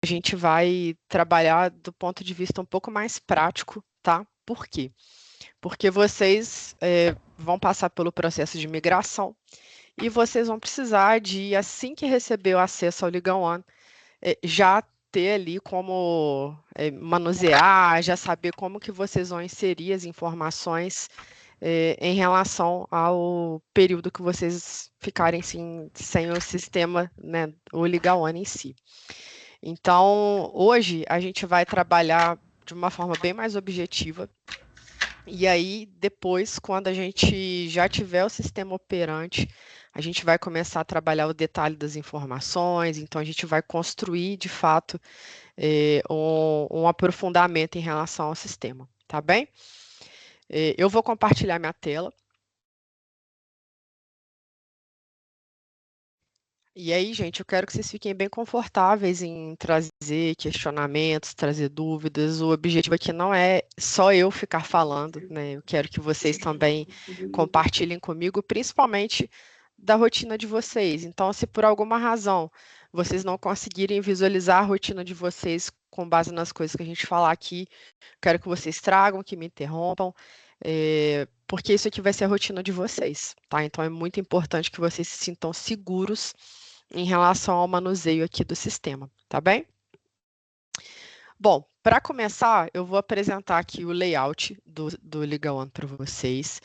gente vai trabalhar do ponto de vista um pouco mais prático, tá? Por quê? Porque vocês vão passar pelo processo de migração e vocês vão precisar de, assim que receber o acesso ao Liga One, já ter ali como manusear, já saber como que vocês vão inserir as informações em relação ao período que vocês ficarem sem o sistema, né, o Liga One em si. Então, hoje a gente vai trabalhar de uma forma bem mais objetiva. E aí, depois, quando a gente já tiver o sistema operante, a gente vai começar a trabalhar o detalhe das informações. Então, a gente vai construir, de fato, um aprofundamento em relação ao sistema, tá bem? Eu vou compartilhar minha tela. E aí, gente, eu quero que vocês fiquem bem confortáveis em trazer questionamentos, trazer dúvidas. O objetivo aqui não é só eu ficar falando, né? Eu quero que vocês também compartilhem comigo, principalmente da rotina de vocês. Então, se por alguma razão vocês não conseguirem visualizar a rotina de vocês com base nas coisas que a gente falar aqui, quero que vocês tragam, que me interrompam, porque isso aqui vai ser a rotina de vocês, tá? Então, é muito importante que vocês se sintam seguros em relação ao manuseio aqui do sistema, tá bem? Bom, para começar, eu vou apresentar aqui o layout do Liga One para vocês.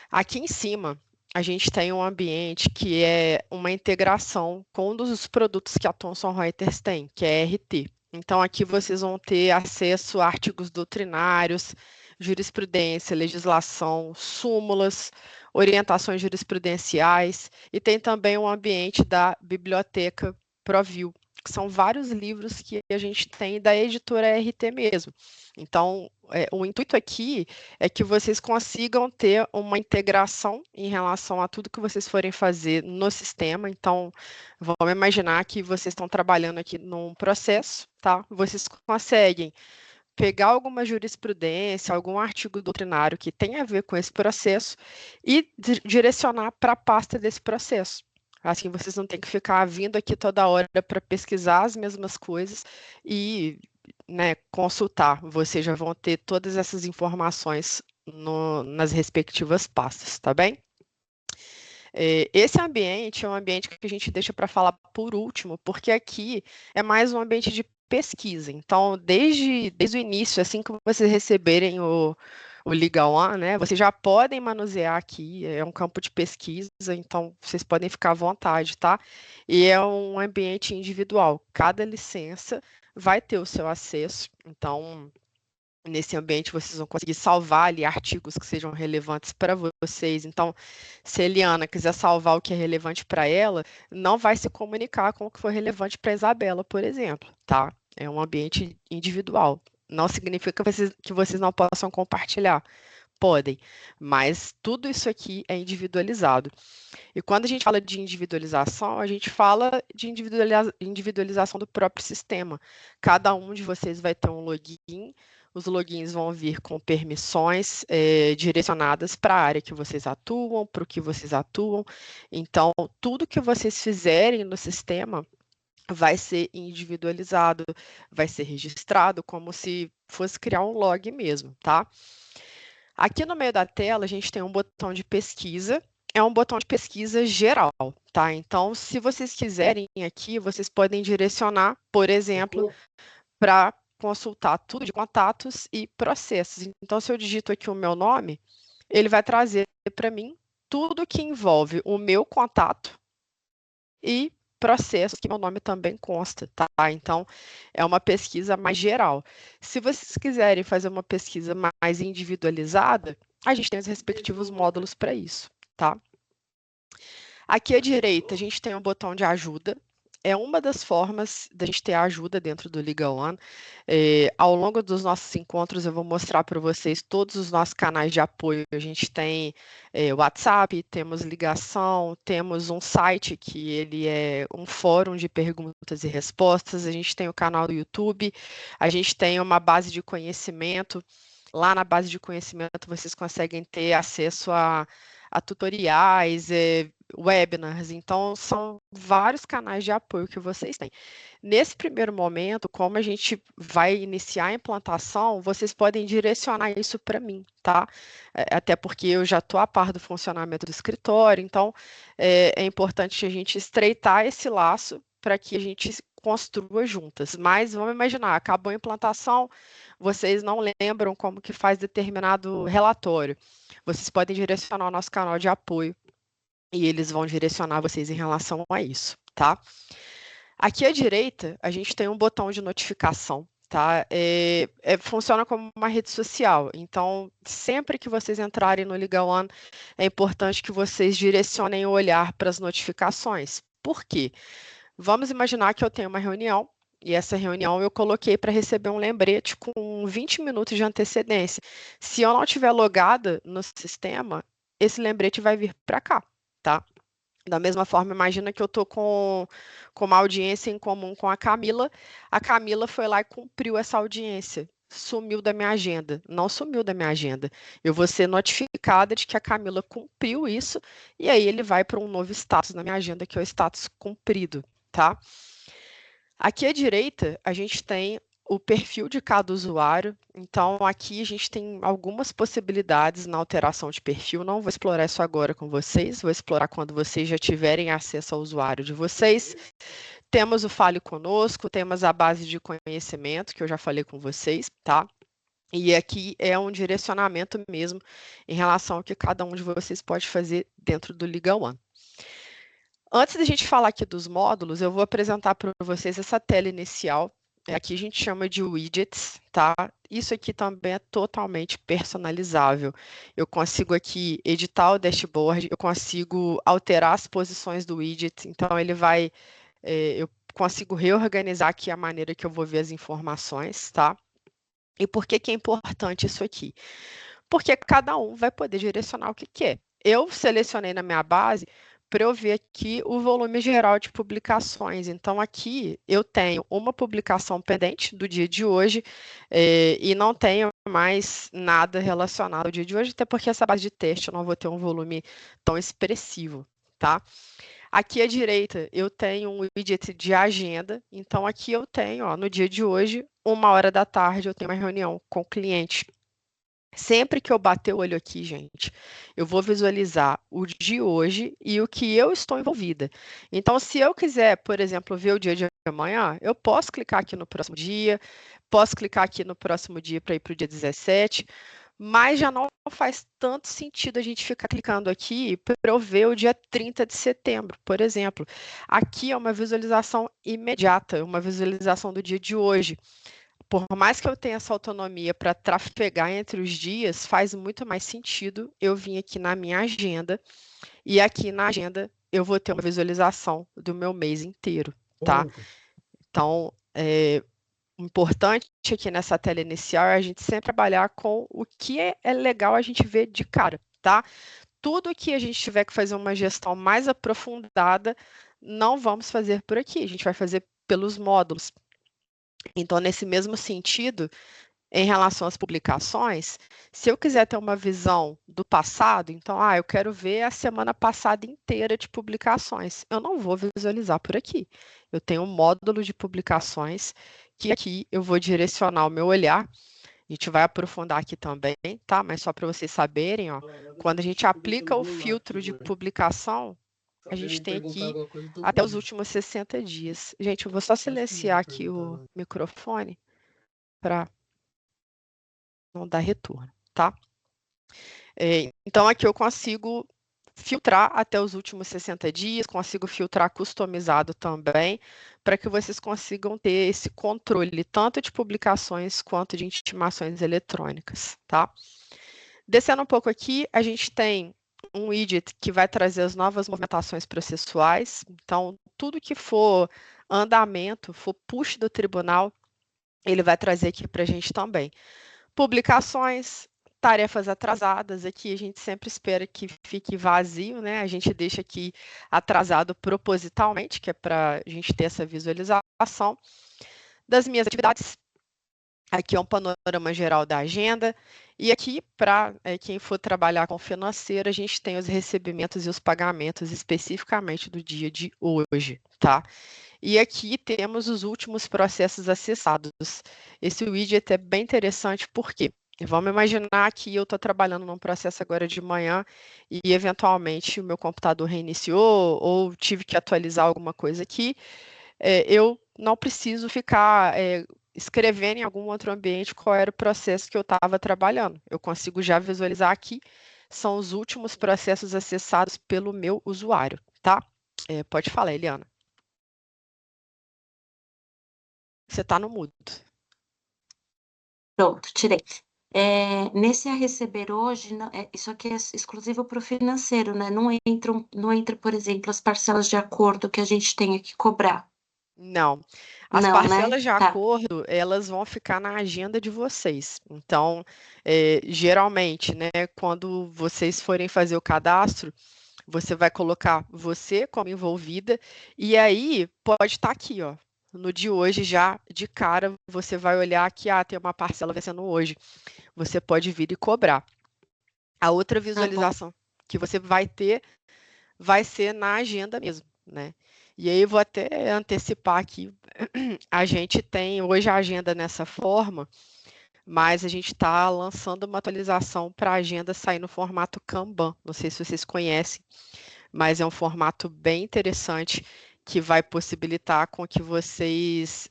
Aqui em cima, a gente tem um ambiente que é uma integração com um dos produtos que a Thomson Reuters tem, que é RT. Então, aqui vocês vão ter acesso a artigos doutrinários, jurisprudência, legislação, súmulas, orientações jurisprudenciais, e tem também um ambiente da biblioteca ProView, que são vários livros que a gente tem da editora RT mesmo. Então, o intuito aqui é que vocês consigam ter uma integração em relação a tudo que vocês forem fazer no sistema. Então, vamos imaginar que vocês estão trabalhando aqui num processo, tá? Vocês conseguem pegar alguma jurisprudência, algum artigo doutrinário que tenha a ver com esse processo e direcionar para a pasta desse processo. Assim, vocês não têm que ficar vindo aqui toda hora para pesquisar as mesmas coisas e, né, consultar. Vocês já vão ter todas essas informações nas respectivas pastas, tá bem? Esse ambiente é um ambiente que a gente deixa para falar por último, porque aqui é mais um ambiente de pesquisa. Então, desde o início, assim que vocês receberem o Liga One, né, vocês já podem manusear aqui, é um campo de pesquisa, então vocês podem ficar à vontade, tá? E é um ambiente individual, cada licença vai ter o seu acesso, então nesse ambiente vocês vão conseguir salvar ali artigos que sejam relevantes para vocês. Então, se a Eliana quiser salvar o que é relevante para ela, não vai se comunicar com o que for relevante para a Isabela, por exemplo, tá? É um ambiente individual. Não significa que vocês não possam compartilhar. Podem, mas tudo isso aqui é individualizado. E quando a gente fala de individualização, a gente fala de individualização do próprio sistema. Cada um de vocês vai ter um login, os logins vão vir com permissões direcionadas para a área que vocês atuam, para o que vocês atuam. Então, tudo que vocês fizerem no sistema vai ser individualizado, vai ser registrado como se fosse criar um log mesmo, tá? Aqui no meio da tela, a gente tem um botão de pesquisa, é um botão de pesquisa geral, tá? Então, se vocês quiserem aqui, vocês podem direcionar, por exemplo, para consultar tudo de contatos e processos. Então, se eu digito aqui o meu nome, ele vai trazer para mim tudo que envolve o meu contato e processos que meu nome também consta, tá? Então, é uma pesquisa mais geral. Se vocês quiserem fazer uma pesquisa mais individualizada, a gente tem os respectivos módulos para isso, tá? Aqui à direita, a gente tem um botão de ajuda. É uma das formas da gente ter ajuda dentro do Liga One. Ao longo dos nossos encontros, eu vou mostrar para vocês todos os nossos canais de apoio. A gente tem WhatsApp, temos ligação, temos um site que ele é um fórum de perguntas e respostas. A gente tem o canal do YouTube, a gente tem uma base de conhecimento. Lá na base de conhecimento, vocês conseguem ter acesso a tutoriais, webinars. Então, são vários canais de apoio que vocês têm. Nesse primeiro momento, como a gente vai iniciar a implantação, vocês podem direcionar isso para mim, tá? Até porque eu já estou a par do funcionamento do escritório, então é importante a gente estreitar esse laço para que a gente construa juntas. Mas vamos imaginar, acabou a implantação, vocês não lembram como que faz determinado relatório. Vocês podem direcionar o nosso canal de apoio e eles vão direcionar vocês em relação a isso, tá? Aqui à direita, a gente tem um botão de notificação, tá? Funciona como uma rede social. Então, sempre que vocês entrarem no Liga One, é importante que vocês direcionem o olhar para as notificações. Por quê? Vamos imaginar que eu tenho uma reunião e essa reunião eu coloquei para receber um lembrete com 20 minutos de antecedência. Se eu não estiver logada no sistema, esse lembrete vai vir para cá, tá? Da mesma forma, imagina que eu estou com uma audiência em comum com a Camila foi lá e cumpriu essa audiência, sumiu da minha agenda, não sumiu da minha agenda. Eu vou ser notificada de que a Camila cumpriu isso, e aí ele vai para um novo status na minha agenda, que é o status cumprido, tá? Aqui à direita, a gente tem o perfil de cada usuário. Então, aqui a gente tem algumas possibilidades na alteração de perfil. Não vou explorar isso agora com vocês, vou explorar quando vocês já tiverem acesso ao usuário de vocês. Temos o Fale Conosco, temos a base de conhecimento, que eu já falei com vocês, tá? E aqui é um direcionamento mesmo em relação ao que cada um de vocês pode fazer dentro do Liga One. Antes da gente falar aqui dos módulos, eu vou apresentar para vocês essa tela inicial. Aqui a gente chama de widgets, tá? Isso aqui também é totalmente personalizável. Eu consigo aqui editar o dashboard, eu consigo alterar as posições do widget, então eu consigo reorganizar aqui a maneira que eu vou ver as informações, tá? E por que que é importante isso aqui? Porque cada um vai poder direcionar o que quer. Eu selecionei na minha base para eu ver aqui o volume geral de publicações. Então, aqui eu tenho uma publicação pendente do dia de hoje e não tenho mais nada relacionado ao dia de hoje, até porque essa base de teste eu não vou ter um volume tão expressivo, tá? Aqui à direita eu tenho um widget de agenda, então aqui eu tenho, ó, no dia de hoje, 1h eu tenho uma reunião com o cliente. Sempre que eu bater o olho aqui, gente, eu vou visualizar o de hoje e o que eu estou envolvida. Então, se eu quiser, por exemplo, ver o dia de amanhã, eu posso clicar aqui no próximo dia, posso clicar aqui no próximo dia para ir para o dia 17, mas já não faz tanto sentido a gente ficar clicando aqui para eu ver o dia 30 de setembro, por exemplo. Aqui é uma visualização imediata, uma visualização do dia de hoje. Por mais que eu tenha essa autonomia para trafegar entre os dias, faz muito mais sentido eu vir aqui na minha agenda e aqui na agenda eu vou ter uma visualização do meu mês inteiro, tá? Então, o importante aqui nessa tela inicial é a gente sempre trabalhar com o que é legal a gente ver de cara, tá? Tudo que a gente tiver que fazer uma gestão mais aprofundada, não vamos fazer por aqui, a gente vai fazer pelos módulos. Então, nesse mesmo sentido, em relação às publicações, se eu quiser ter uma visão do passado, então, eu quero ver a semana passada inteira de publicações. Eu não vou visualizar por aqui. Eu tenho um módulo de publicações que aqui eu vou direcionar o meu olhar. A gente vai aprofundar aqui também, tá? Mas só para vocês saberem, ó, quando a gente aplica o filtro de publicação, a gente tem aqui até os últimos 60 dias. Gente, eu vou só silenciar aqui o microfone para não dar retorno, tá? Então, aqui eu consigo filtrar até os últimos 60 dias, consigo filtrar customizado também, para que vocês consigam ter esse controle, tanto de publicações quanto de intimações eletrônicas, tá? Descendo um pouco aqui, a gente tem um widget que vai trazer as novas movimentações processuais, então, tudo que for andamento, for push do tribunal, ele vai trazer aqui para a gente também. Publicações, tarefas atrasadas, aqui a gente sempre espera que fique vazio, né? A gente deixa aqui atrasado propositalmente, que é para a gente ter essa visualização das minhas atividades. Aqui é um panorama geral da agenda. E aqui, para quem for trabalhar com financeiro, a gente tem os recebimentos e os pagamentos especificamente do dia de hoje, tá? E aqui temos os últimos processos acessados. Esse widget é bem interessante porque vamos imaginar que eu estou trabalhando num processo agora de manhã e eventualmente o meu computador reiniciou ou tive que atualizar alguma coisa aqui. Eu não preciso ficar escrevendo em algum outro ambiente qual era o processo que eu estava trabalhando. Eu consigo já visualizar aqui, são os últimos processos acessados pelo meu usuário, tá? Pode falar, Eliana. Você está no mudo. Pronto, tirei. Nesse a receber hoje, isso aqui é exclusivo para o financeiro, né? Não entra, por exemplo, as parcelas de acordo que a gente tenha que cobrar. Não. As Não, né? parcelas de Tá. acordo, elas vão ficar na agenda de vocês. Então, geralmente, né, quando vocês forem fazer o cadastro, você vai colocar você como envolvida, e aí pode estar aqui, ó. No de hoje, já de cara, você vai olhar que tem uma parcela vencendo hoje. Você pode vir e cobrar. A outra Tá bom. visualização que você vai ter vai ser na agenda mesmo, né? E aí eu vou até antecipar aqui, a gente tem hoje a agenda nessa forma, mas a gente está lançando uma atualização para a agenda sair no formato Kanban. Não sei se vocês conhecem, mas é um formato bem interessante que vai possibilitar com que vocês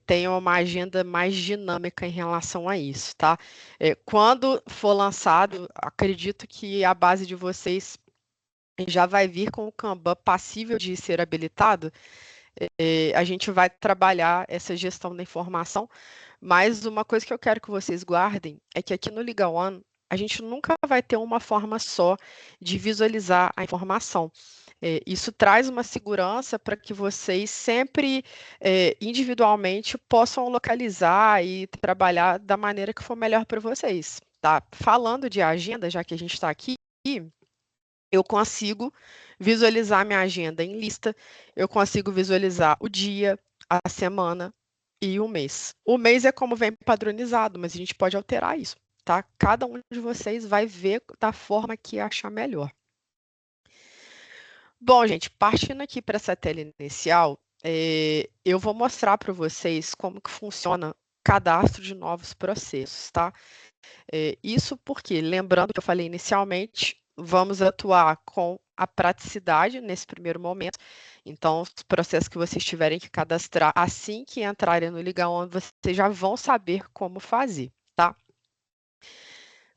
tenham uma agenda mais dinâmica em relação a isso, tá? Quando for lançado, acredito que a base de vocês já vai vir com o Kanban passível de ser habilitado. A gente vai trabalhar essa gestão da informação, mas uma coisa que eu quero que vocês guardem é que aqui no Liga One a gente nunca vai ter uma forma só de visualizar a informação. Isso traz uma segurança para que vocês sempre individualmente possam localizar e trabalhar da maneira que for melhor para vocês. Tá? Falando de agenda, já que a gente está aqui, eu consigo visualizar minha agenda em lista, eu consigo visualizar o dia, a semana e o mês. O mês é como vem padronizado, mas a gente pode alterar isso, tá? Cada um de vocês vai ver da forma que achar melhor. Bom, gente, partindo aqui para essa tela inicial, eu vou mostrar para vocês como que funciona o cadastro de novos processos, tá? Isso porque, lembrando que eu falei inicialmente, vamos atuar com a praticidade nesse primeiro momento. Então, os processos que vocês tiverem que cadastrar, assim que entrarem no Liga On, vocês já vão saber como fazer, tá?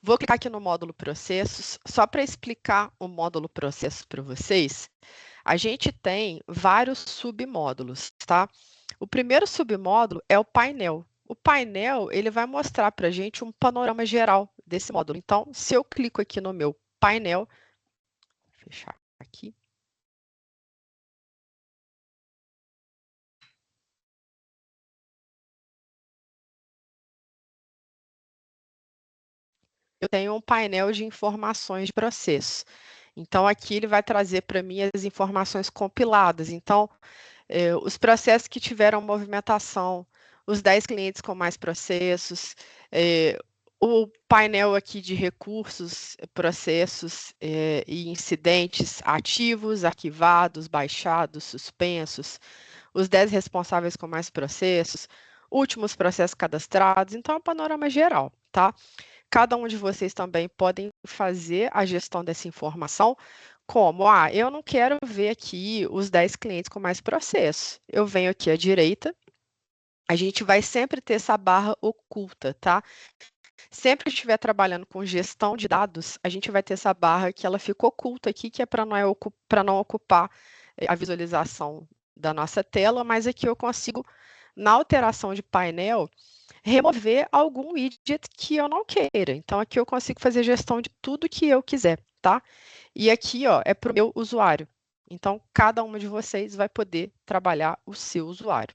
Vou clicar aqui no módulo processos, só para explicar o módulo processos para vocês. A gente tem vários submódulos, tá? O primeiro submódulo é o painel. O painel, ele vai mostrar para a gente um panorama geral desse módulo. Então, se eu clico aqui no meu painel, vou fechar aqui. Eu tenho um painel de informações de processo. Então, aqui ele vai trazer para mim as informações compiladas. Então, os processos que tiveram movimentação, os 10 clientes com mais processos, o painel aqui de recursos, processos e incidentes ativos, arquivados, baixados, suspensos, os 10 responsáveis com mais processos, últimos processos cadastrados. Então, é um panorama geral, tá? Cada um de vocês também podem fazer a gestão dessa informação como, eu não quero ver aqui os 10 clientes com mais processo. Eu venho aqui à direita, a gente vai sempre ter essa barra oculta, tá? Sempre que estiver trabalhando com gestão de dados, a gente vai ter essa barra que ela fica oculta aqui, que é para não ocupar a visualização da nossa tela, mas aqui eu consigo, na alteração de painel, remover algum widget que eu não queira. Então, aqui eu consigo fazer gestão de tudo que eu quiser, tá? E aqui, ó, é para o meu usuário. Então, cada uma de vocês vai poder trabalhar o seu usuário.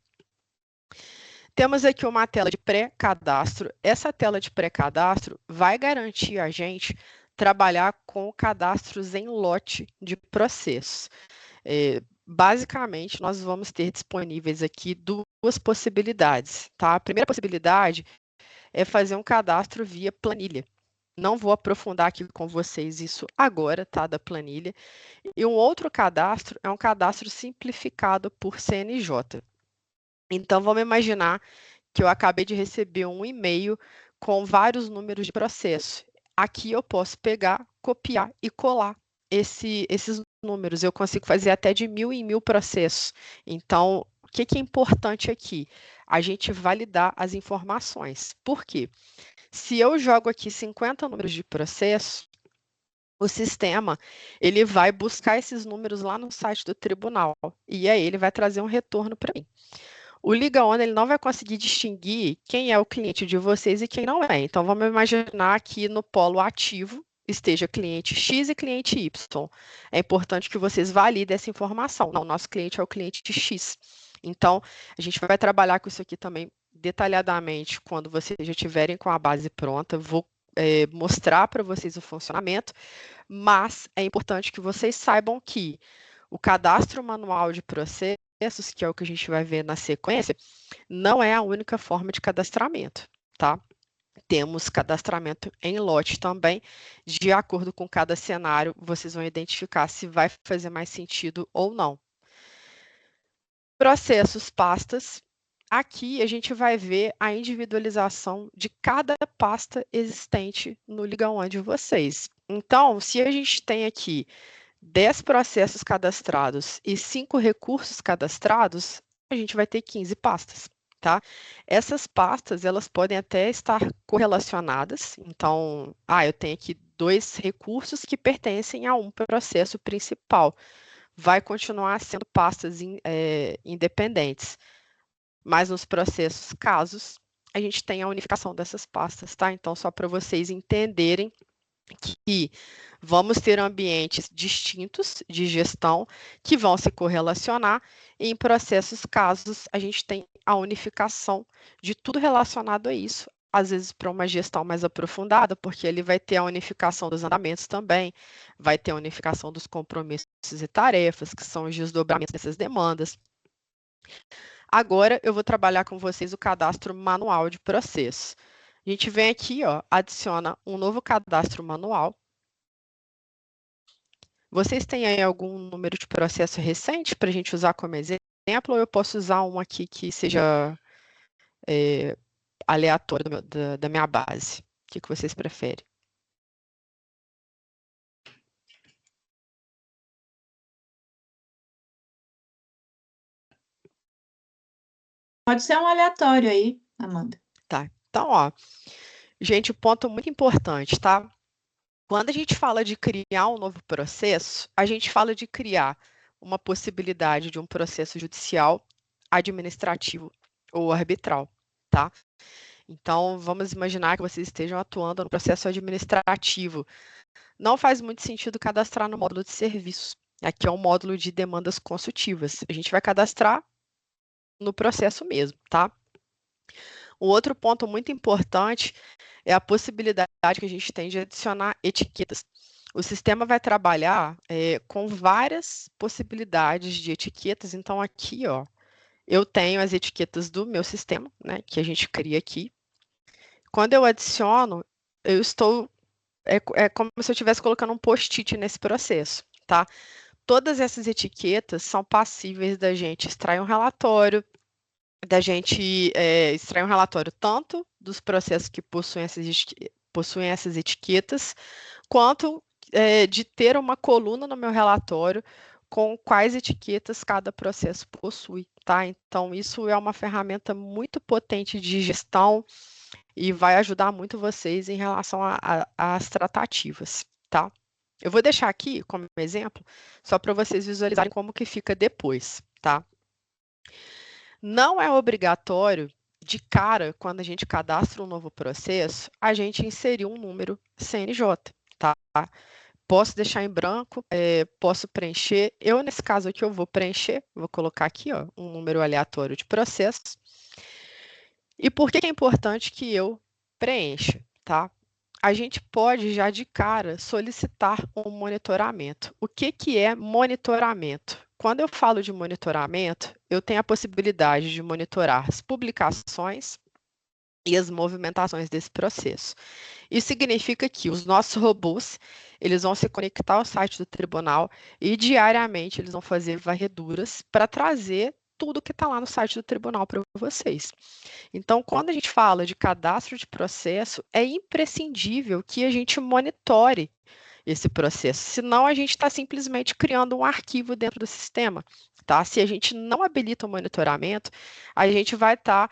Temos aqui uma tela de pré-cadastro. Essa tela de pré-cadastro vai garantir a gente trabalhar com cadastros em lote de processos. Basicamente, nós vamos ter disponíveis aqui duas possibilidades, tá? A primeira possibilidade é fazer um cadastro via planilha. Não vou aprofundar aqui com vocês isso agora, tá, da planilha. E um outro cadastro é um cadastro simplificado por CNJ. Então, vamos imaginar que eu acabei de receber um e-mail com vários números de processo. Aqui eu posso pegar, copiar e colar esses números. Eu consigo fazer até de 1000 em 1000 processos. Então, o que é importante aqui? A gente validar as informações. Por quê? Se eu jogo aqui 50 números de processo, o sistema ele vai buscar esses números lá no site do tribunal e aí ele vai trazer um retorno para mim. O Liga On ele não vai conseguir distinguir quem é o cliente de vocês e quem não é. Então vamos imaginar que no polo ativo esteja cliente X e cliente Y. É importante que vocês validem essa informação. Não, nosso cliente é o cliente X. Então a gente vai trabalhar com isso aqui também detalhadamente quando vocês já estiverem com a base pronta. Vou mostrar para vocês o funcionamento, mas é importante que vocês saibam que o cadastro manual de processos, que é o que a gente vai ver na sequência, não é a única forma de cadastramento, tá? Temos cadastramento em lote também, de acordo com cada cenário, vocês vão identificar se vai fazer mais sentido ou não. Processos, pastas. Aqui a gente vai ver a individualização de cada pasta existente no Liga On de vocês. Então, se a gente tem aqui 10 processos cadastrados e 5 recursos cadastrados, a gente vai ter 15 pastas, tá? Essas pastas, elas podem até estar correlacionadas. Então, eu tenho aqui 2 recursos que pertencem a um processo principal. Vai continuar sendo pastas independentes. Mas nos processos casos, a gente tem a unificação dessas pastas, tá? Então, só para vocês entenderem que vamos ter ambientes distintos de gestão que vão se correlacionar e em processos casos a gente tem a unificação de tudo relacionado a isso, às vezes para uma gestão mais aprofundada, porque ele vai ter a unificação dos andamentos também, vai ter a unificação dos compromissos e tarefas, que são os desdobramentos dessas demandas. Agora eu vou trabalhar com vocês o cadastro manual de processo. A gente vem aqui, ó, adiciona um novo cadastro manual. Vocês têm aí algum número de processo recente para a gente usar como exemplo, ou eu posso usar um aqui que seja aleatório da minha base? O que vocês preferem? Pode ser um aleatório aí, Amanda. Tá, então, ó, gente, ponto muito importante, tá? Quando a gente fala de criar um novo processo, a gente fala de criar uma possibilidade de um processo judicial, administrativo ou arbitral, tá? Então, vamos imaginar que vocês estejam atuando no processo administrativo. Não faz muito sentido cadastrar no módulo de serviços. Aqui é um módulo de demandas consultivas. A gente vai cadastrar no processo mesmo, tá? Um outro ponto muito importante é a possibilidade que a gente tem de adicionar etiquetas. O sistema vai trabalhar com várias possibilidades de etiquetas. Então, aqui, ó, eu tenho as etiquetas do meu sistema, né, que a gente cria aqui. Quando eu adiciono, eu estou... É como se eu estivesse colocando um post-it nesse processo, tá? Todas essas etiquetas são passíveis da gente extrair um relatório, da gente extrair um relatório tanto dos processos que possuem essas etiquetas, quanto de ter uma coluna no meu relatório com quais etiquetas cada processo possui, tá? Então, isso é uma ferramenta muito potente de gestão e vai ajudar muito vocês em relação às tratativas, tá? Eu vou deixar aqui como exemplo, só para vocês visualizarem como que fica depois, tá? Não é obrigatório, de cara, quando a gente cadastra um novo processo, a gente inserir um número CNJ, tá? Posso deixar em branco, posso preencher. Eu, nesse caso aqui, eu vou preencher, vou colocar aqui, ó, um número aleatório de processos. E por que é importante que eu preencha, tá? A gente pode já de cara solicitar um monitoramento. O que é monitoramento? Quando eu falo de monitoramento, eu tenho a possibilidade de monitorar as publicações e as movimentações desse processo. Isso significa que os nossos robôs, eles vão se conectar ao site do tribunal e diariamente eles vão fazer varreduras para trazer tudo que está lá no site do tribunal para vocês. Então, quando a gente fala de cadastro de processo, é imprescindível que a gente monitore esse processo, senão a gente está simplesmente criando um arquivo dentro do sistema, tá? Se a gente não habilita o monitoramento, a gente vai estar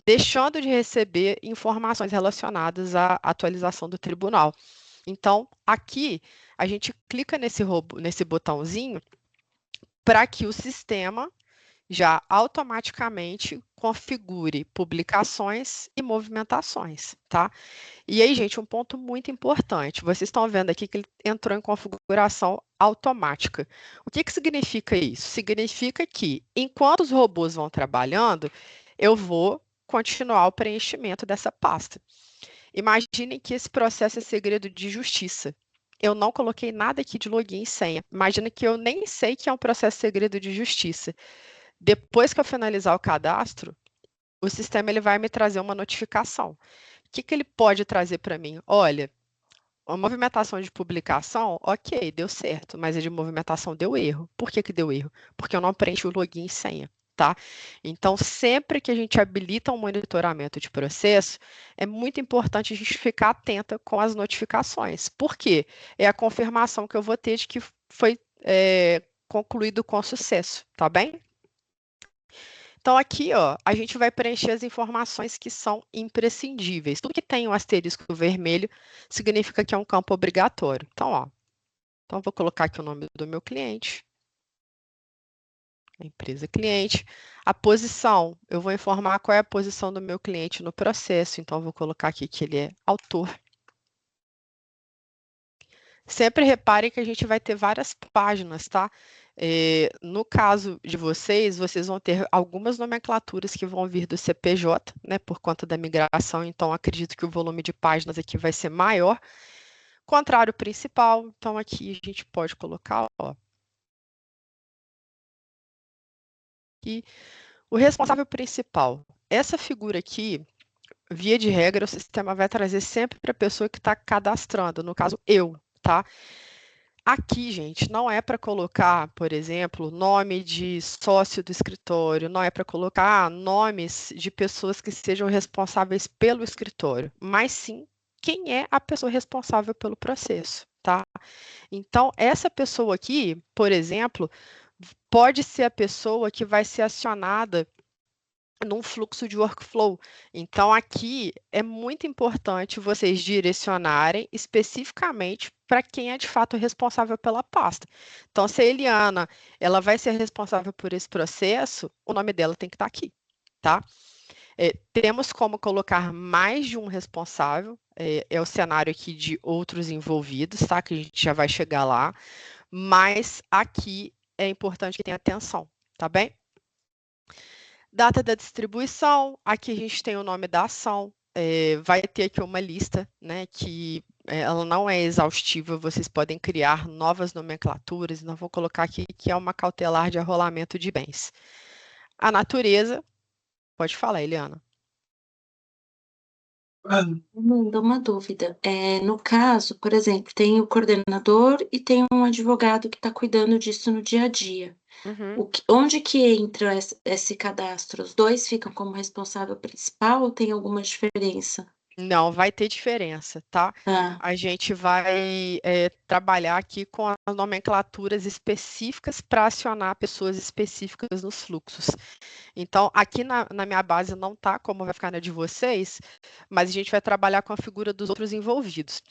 deixando de receber informações relacionadas à atualização do tribunal. Então, aqui, a gente clica nesse botãozinho para que o sistema já automaticamente configure publicações e movimentações, tá? E aí, gente, um ponto muito importante. Vocês estão vendo aqui que ele entrou em configuração automática. O que que significa isso? Significa que, enquanto os robôs vão trabalhando, eu vou continuar o preenchimento dessa pasta. Imaginem que esse processo é segredo de justiça. Eu não coloquei nada aqui de login e senha. Imagina que eu nem sei que é um processo segredo de justiça. Depois que eu finalizar o cadastro, o sistema ele vai me trazer uma notificação. O que que ele pode trazer para mim? Olha, a movimentação de publicação, ok, deu certo, mas a de movimentação deu erro. Por que que deu erro? Porque eu não preenchi o login e senha, tá? Então, sempre que a gente habilita um monitoramento de processo, é muito importante a gente ficar atenta com as notificações. Por quê? É a confirmação que eu vou ter de que foi concluído com sucesso, tá bem? Então, aqui, ó, a gente vai preencher as informações que são imprescindíveis. Tudo que tem um asterisco vermelho significa que é um campo obrigatório. Então, ó, então vou colocar aqui o nome do meu cliente, a empresa cliente. A posição, eu vou informar qual é a posição do meu cliente no processo. Então, vou colocar aqui que ele é autor. Sempre reparem que a gente vai ter várias páginas, tá? No caso de vocês, vocês vão ter algumas nomenclaturas que vão vir do CPJ, né, por conta da migração, então acredito que o volume de páginas aqui vai ser maior. Contrário principal, então aqui a gente pode colocar, ó, aqui, o responsável principal. Essa figura aqui, via de regra, o sistema vai trazer sempre para a pessoa que está cadastrando, no caso eu, tá? Aqui, gente, não é para colocar, por exemplo, nome de sócio do escritório, não é para colocar nomes de pessoas que sejam responsáveis pelo escritório, mas sim quem é a pessoa responsável pelo processo, tá? Então, essa pessoa aqui, por exemplo, pode ser a pessoa que vai ser acionada num fluxo de workflow. Então, aqui é muito importante vocês direcionarem especificamente para quem é de fato responsável pela pasta. Então, se a Eliana ela vai ser responsável por esse processo, o nome dela tem que estar aqui, tá? Temos como colocar mais de um responsável, é o cenário aqui de outros envolvidos, tá? Que a gente já vai chegar lá, mas aqui é importante que tenha atenção, tá bem? Data da distribuição, aqui a gente tem o nome da ação, vai ter aqui uma lista, né, que ela não é exaustiva, vocês podem criar novas nomenclaturas, não vou colocar aqui que é uma cautelar de arrolamento de bens. A natureza, pode falar, Eliana. Manda uma dúvida. No caso, por exemplo, tem o coordenador e tem um advogado que está cuidando disso no dia a dia. Uhum. Onde que entra esse cadastro? Os dois ficam como responsável principal ou tem alguma diferença? Não, vai ter diferença, tá? Ah, A gente vai trabalhar aqui com as nomenclaturas específicas para acionar pessoas específicas nos fluxos. Então, aqui na minha base não tá como vai ficar na de vocês, mas a gente vai trabalhar com a figura dos outros envolvidos.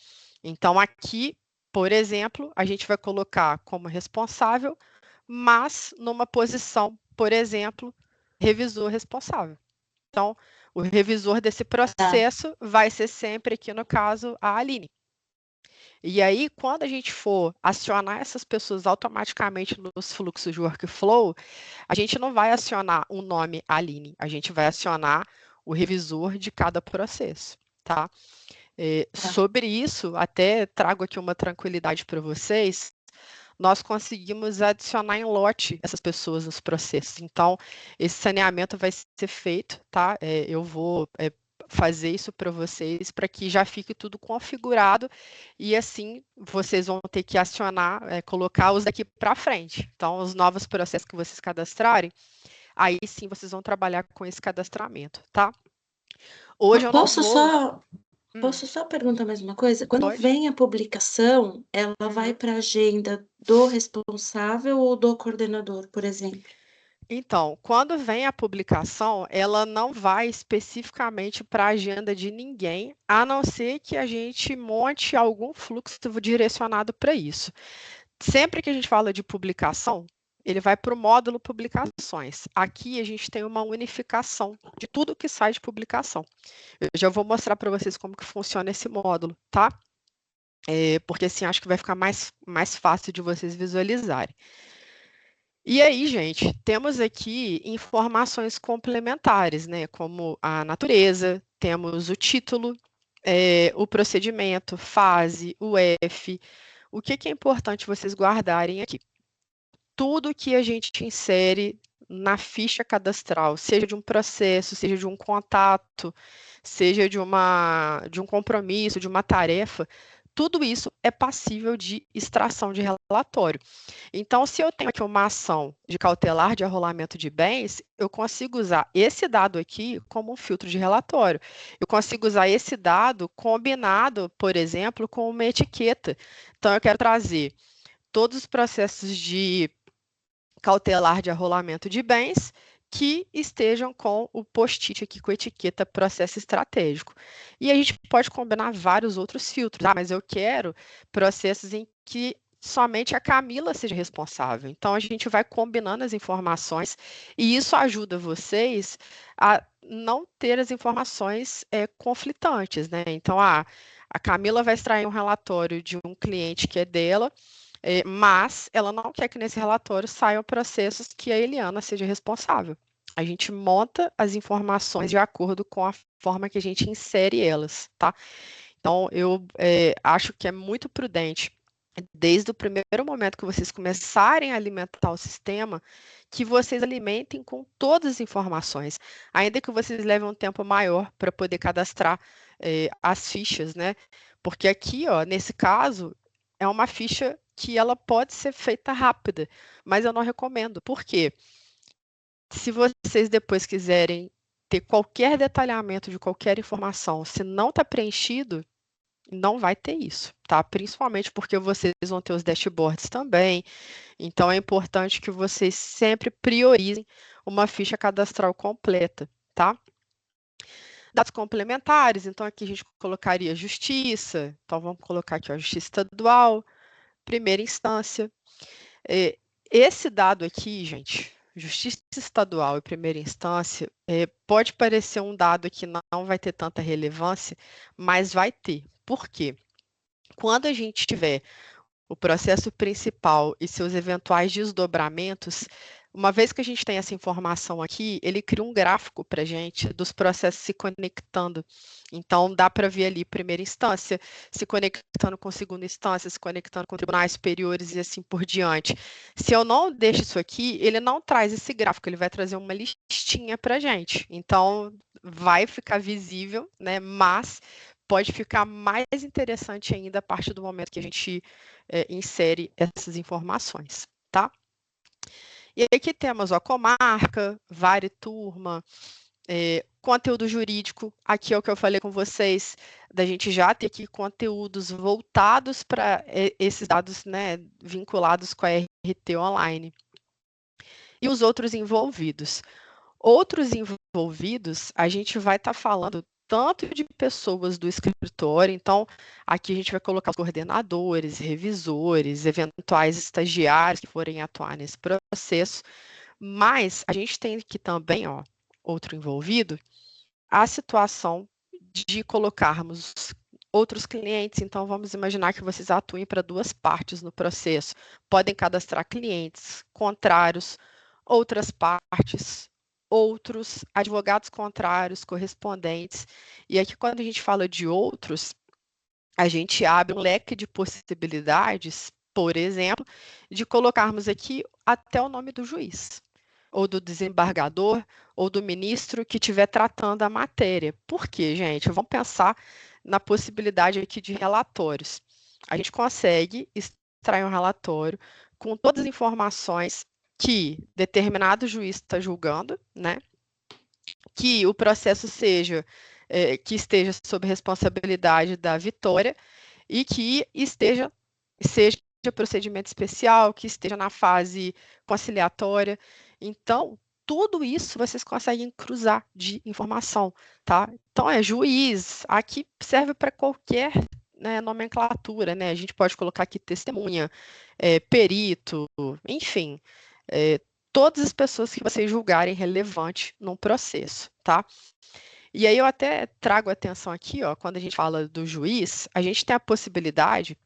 Então, aqui, por exemplo, a gente vai colocar como responsável, mas numa posição, por exemplo, revisor responsável. Então, o revisor desse processo vai ser sempre, aqui no caso, a Aline. E aí, quando a gente for acionar essas pessoas automaticamente nos fluxos de workflow, a gente não vai acionar o nome Aline, a gente vai acionar o revisor de cada processo, tá? Sobre isso, até trago aqui uma tranquilidade para vocês. nós conseguimos adicionar em lote essas pessoas nos processos. Então, esse saneamento vai ser feito, tá? Eu vou fazer isso para vocês, para que já fique tudo configurado e assim vocês vão ter que acionar, colocar os daqui para frente. Então, os novos processos que vocês cadastrarem, aí sim vocês vão trabalhar com esse cadastramento, tá? Hoje eu não Posso vou. só, posso só perguntar mais uma coisa? Quando Pode? vem a publicação, ela vai para a agenda do responsável ou do coordenador, por exemplo? Então, quando vem a publicação, ela não vai especificamente para a agenda de ninguém, a não ser que a gente monte algum fluxo direcionado para isso. Sempre que a gente fala de publicação, ele vai para o módulo publicações. Aqui a gente tem uma unificação de tudo que sai de publicação. Eu já vou mostrar para vocês como que funciona esse módulo, tá? Porque assim acho que vai ficar mais fácil de vocês visualizarem. E aí, gente, temos aqui informações complementares, né? Como a natureza, temos o título, o procedimento, fase, o F. O que é importante vocês guardarem aqui? Tudo que a gente insere na ficha cadastral, seja de um processo, seja de um contato, seja de um compromisso, de uma tarefa, tudo isso é passível de extração de relatório. Então, se eu tenho aqui uma ação de cautelar de arrolamento de bens, eu consigo usar esse dado aqui como um filtro de relatório. Eu consigo usar esse dado combinado, por exemplo, com uma etiqueta. Então, eu quero trazer todos os processos de cautelar de arrolamento de bens que estejam com o post-it aqui com a etiqueta processo estratégico. E a gente pode combinar vários outros filtros, mas eu quero processos em que somente a Camila seja responsável. Então, a gente vai combinando as informações e isso ajuda vocês a não ter as informações conflitantes, né? Então, a Camila vai extrair um relatório de um cliente que é dela, mas ela não quer que nesse relatório saiam processos que a Eliana seja responsável. A gente monta as informações de acordo com a forma que a gente insere elas, tá? Então, eu acho que é muito prudente, desde o primeiro momento que vocês começarem a alimentar o sistema, que vocês alimentem com todas as informações, ainda que vocês levem um tempo maior para poder cadastrar as fichas, né? Porque aqui, ó, nesse caso, é uma ficha que ela pode ser feita rápida, mas eu não recomendo. Por quê? Se vocês depois quiserem ter qualquer detalhamento de qualquer informação, se não está preenchido, não vai ter isso, tá? Principalmente porque vocês vão ter os dashboards também. Então, é importante que vocês sempre priorizem uma ficha cadastral completa, tá? Dados complementares, então aqui a gente colocaria justiça. Então, vamos colocar aqui a justiça estadual, primeira instância. Esse dado aqui, gente, justiça estadual e primeira instância, pode parecer um dado que não vai ter tanta relevância, mas vai ter. Por quê? Quando a gente tiver o processo principal e seus eventuais desdobramentos, uma vez que a gente tem essa informação aqui, ele cria um gráfico para a gente dos processos se conectando. Então, dá para ver ali primeira instância, se conectando com segunda instância, se conectando com tribunais superiores e assim por diante. Se eu não deixo isso aqui, ele não traz esse gráfico, ele vai trazer uma listinha para a gente. Então, vai ficar visível, né? Mas pode ficar mais interessante ainda a partir do momento que a gente insere essas informações, tá? E aqui temos a comarca, vara e turma, conteúdo jurídico. Aqui é o que eu falei com vocês, da gente já ter aqui conteúdos voltados para esses dados, né, vinculados com a RT online. E os outros envolvidos. Outros envolvidos, a gente vai estar falando tanto de pessoas do escritório, então aqui a gente vai colocar os coordenadores, revisores, eventuais estagiários que forem atuar nesse processo, mas a gente tem aqui também, ó, outro envolvido, a situação de colocarmos outros clientes, então vamos imaginar que vocês atuem para duas partes no processo, podem cadastrar clientes contrários, outras partes, outros advogados contrários, correspondentes. E aqui, quando a gente fala de outros, a gente abre um leque de possibilidades por exemplo, de colocarmos aqui até o nome do juiz, ou do desembargador, ou do ministro que estiver tratando a matéria. Por quê, gente? Vamos pensar na possibilidade aqui de relatórios. A gente consegue extrair um relatório com todas as informações que determinado juiz está julgando, né? Que o processo que esteja sob responsabilidade da Vitória e que seja procedimento especial, que esteja na fase conciliatória. Então, tudo isso vocês conseguem cruzar de informação, tá? Então, juiz, aqui serve para qualquer, né, nomenclatura, né? A gente pode colocar aqui testemunha, perito, enfim, todas as pessoas que vocês julgarem relevante num processo, tá? E aí eu até trago atenção aqui, ó, quando a gente fala do juiz, a gente tem a possibilidade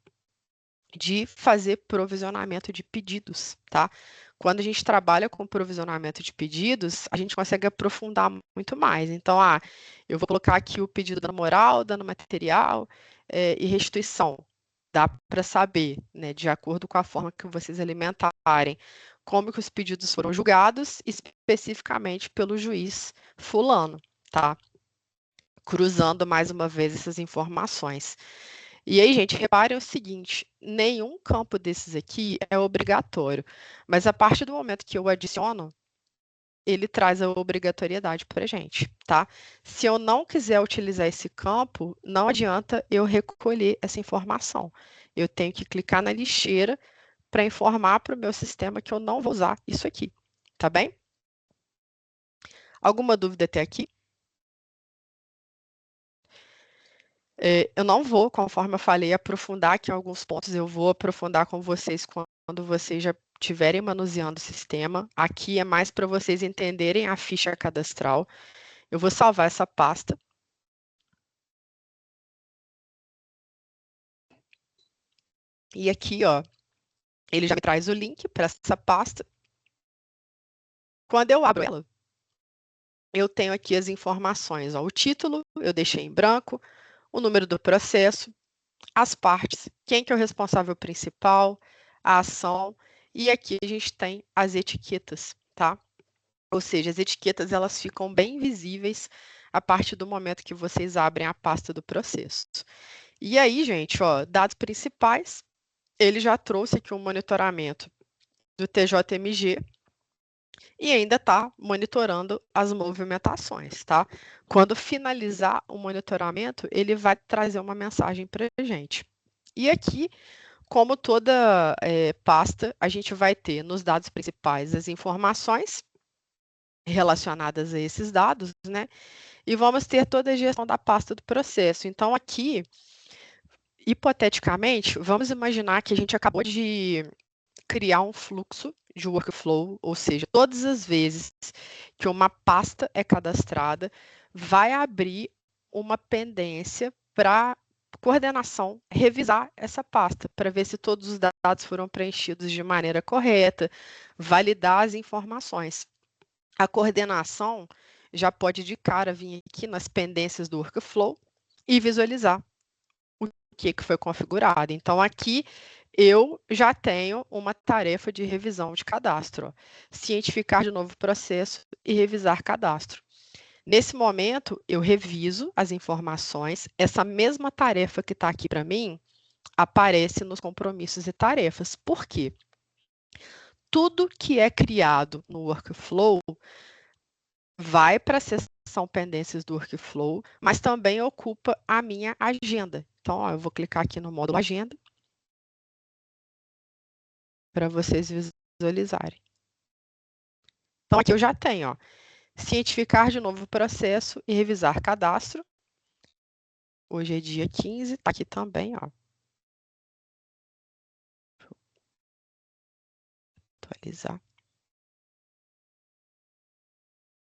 de fazer provisionamento de pedidos, tá? Quando a gente trabalha com provisionamento de pedidos, a gente consegue aprofundar muito mais. Então, eu vou colocar aqui o pedido dano moral, dano material e restituição. Dá para saber, né, de acordo com a forma que vocês alimentarem, como que os pedidos foram julgados, especificamente pelo juiz fulano, tá? Cruzando mais uma vez essas informações. E aí, gente, reparem o seguinte: nenhum campo desses aqui é obrigatório, mas a partir do momento que eu adiciono, ele traz a obrigatoriedade para a gente, tá? Se eu não quiser utilizar esse campo, não adianta eu recolher essa informação. Eu tenho que clicar na lixeira para informar para o meu sistema que eu não vou usar isso aqui, tá bem? Alguma dúvida até aqui? Eu não vou, conforme eu falei, aprofundar aqui em alguns pontos, eu vou aprofundar com vocês quando vocês já estiverem manuseando o sistema. Aqui é mais para vocês entenderem a ficha cadastral. Eu vou salvar essa pasta. E aqui, ó, ele já me traz o link para essa pasta. Quando eu abro ela, eu tenho aqui as informações, ó, o título eu deixei em branco, o número do processo, as partes, quem que é o responsável principal, a ação, e aqui a gente tem as etiquetas, tá? Ou seja, as etiquetas elas ficam bem visíveis a partir do momento que vocês abrem a pasta do processo. E aí, gente, ó, dados principais, ele já trouxe aqui um monitoramento do TJMG e ainda está monitorando as movimentações, tá? Quando finalizar o monitoramento, ele vai trazer uma mensagem para a gente. E aqui, como toda pasta, a gente vai ter nos dados principais as informações relacionadas a esses dados, né? E vamos ter toda a gestão da pasta do processo. Então, aqui, hipoteticamente, vamos imaginar que a gente acabou de criar um fluxo de workflow, ou seja, todas as vezes que uma pasta é cadastrada, vai abrir uma pendência para coordenação revisar essa pasta, para ver se todos os dados foram preenchidos de maneira correta, validar as informações. A coordenação já pode de cara vir aqui nas pendências do workflow e visualizar o que foi configurado. Então, aqui eu já tenho uma tarefa de revisão de cadastro. Ó. Cientificar de novo o processo e revisar cadastro. Nesse momento, eu reviso as informações. Essa mesma tarefa que está aqui para mim aparece nos compromissos e tarefas. Por quê? Tudo que é criado no workflow vai para a seção pendências do workflow, mas também ocupa a minha agenda. Então, ó, eu vou clicar aqui no módulo agenda para vocês visualizarem. Então, aqui eu já tenho, ó, cientificar de novo o processo e revisar cadastro. Hoje é dia 15, está aqui também, ó. Atualizar.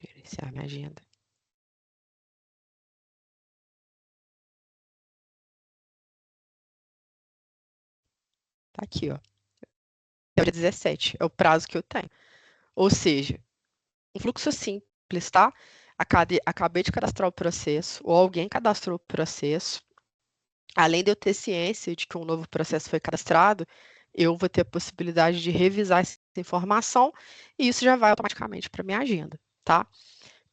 Gerenciar minha agenda. Tá aqui, ó. É o dia 17, é o prazo que eu tenho. Ou seja, um fluxo simples, tá? Acabei de cadastrar o processo, ou alguém cadastrou o processo. Além de eu ter ciência de que um novo processo foi cadastrado, eu vou ter a possibilidade de revisar essa informação e isso já vai automaticamente para a minha agenda, tá?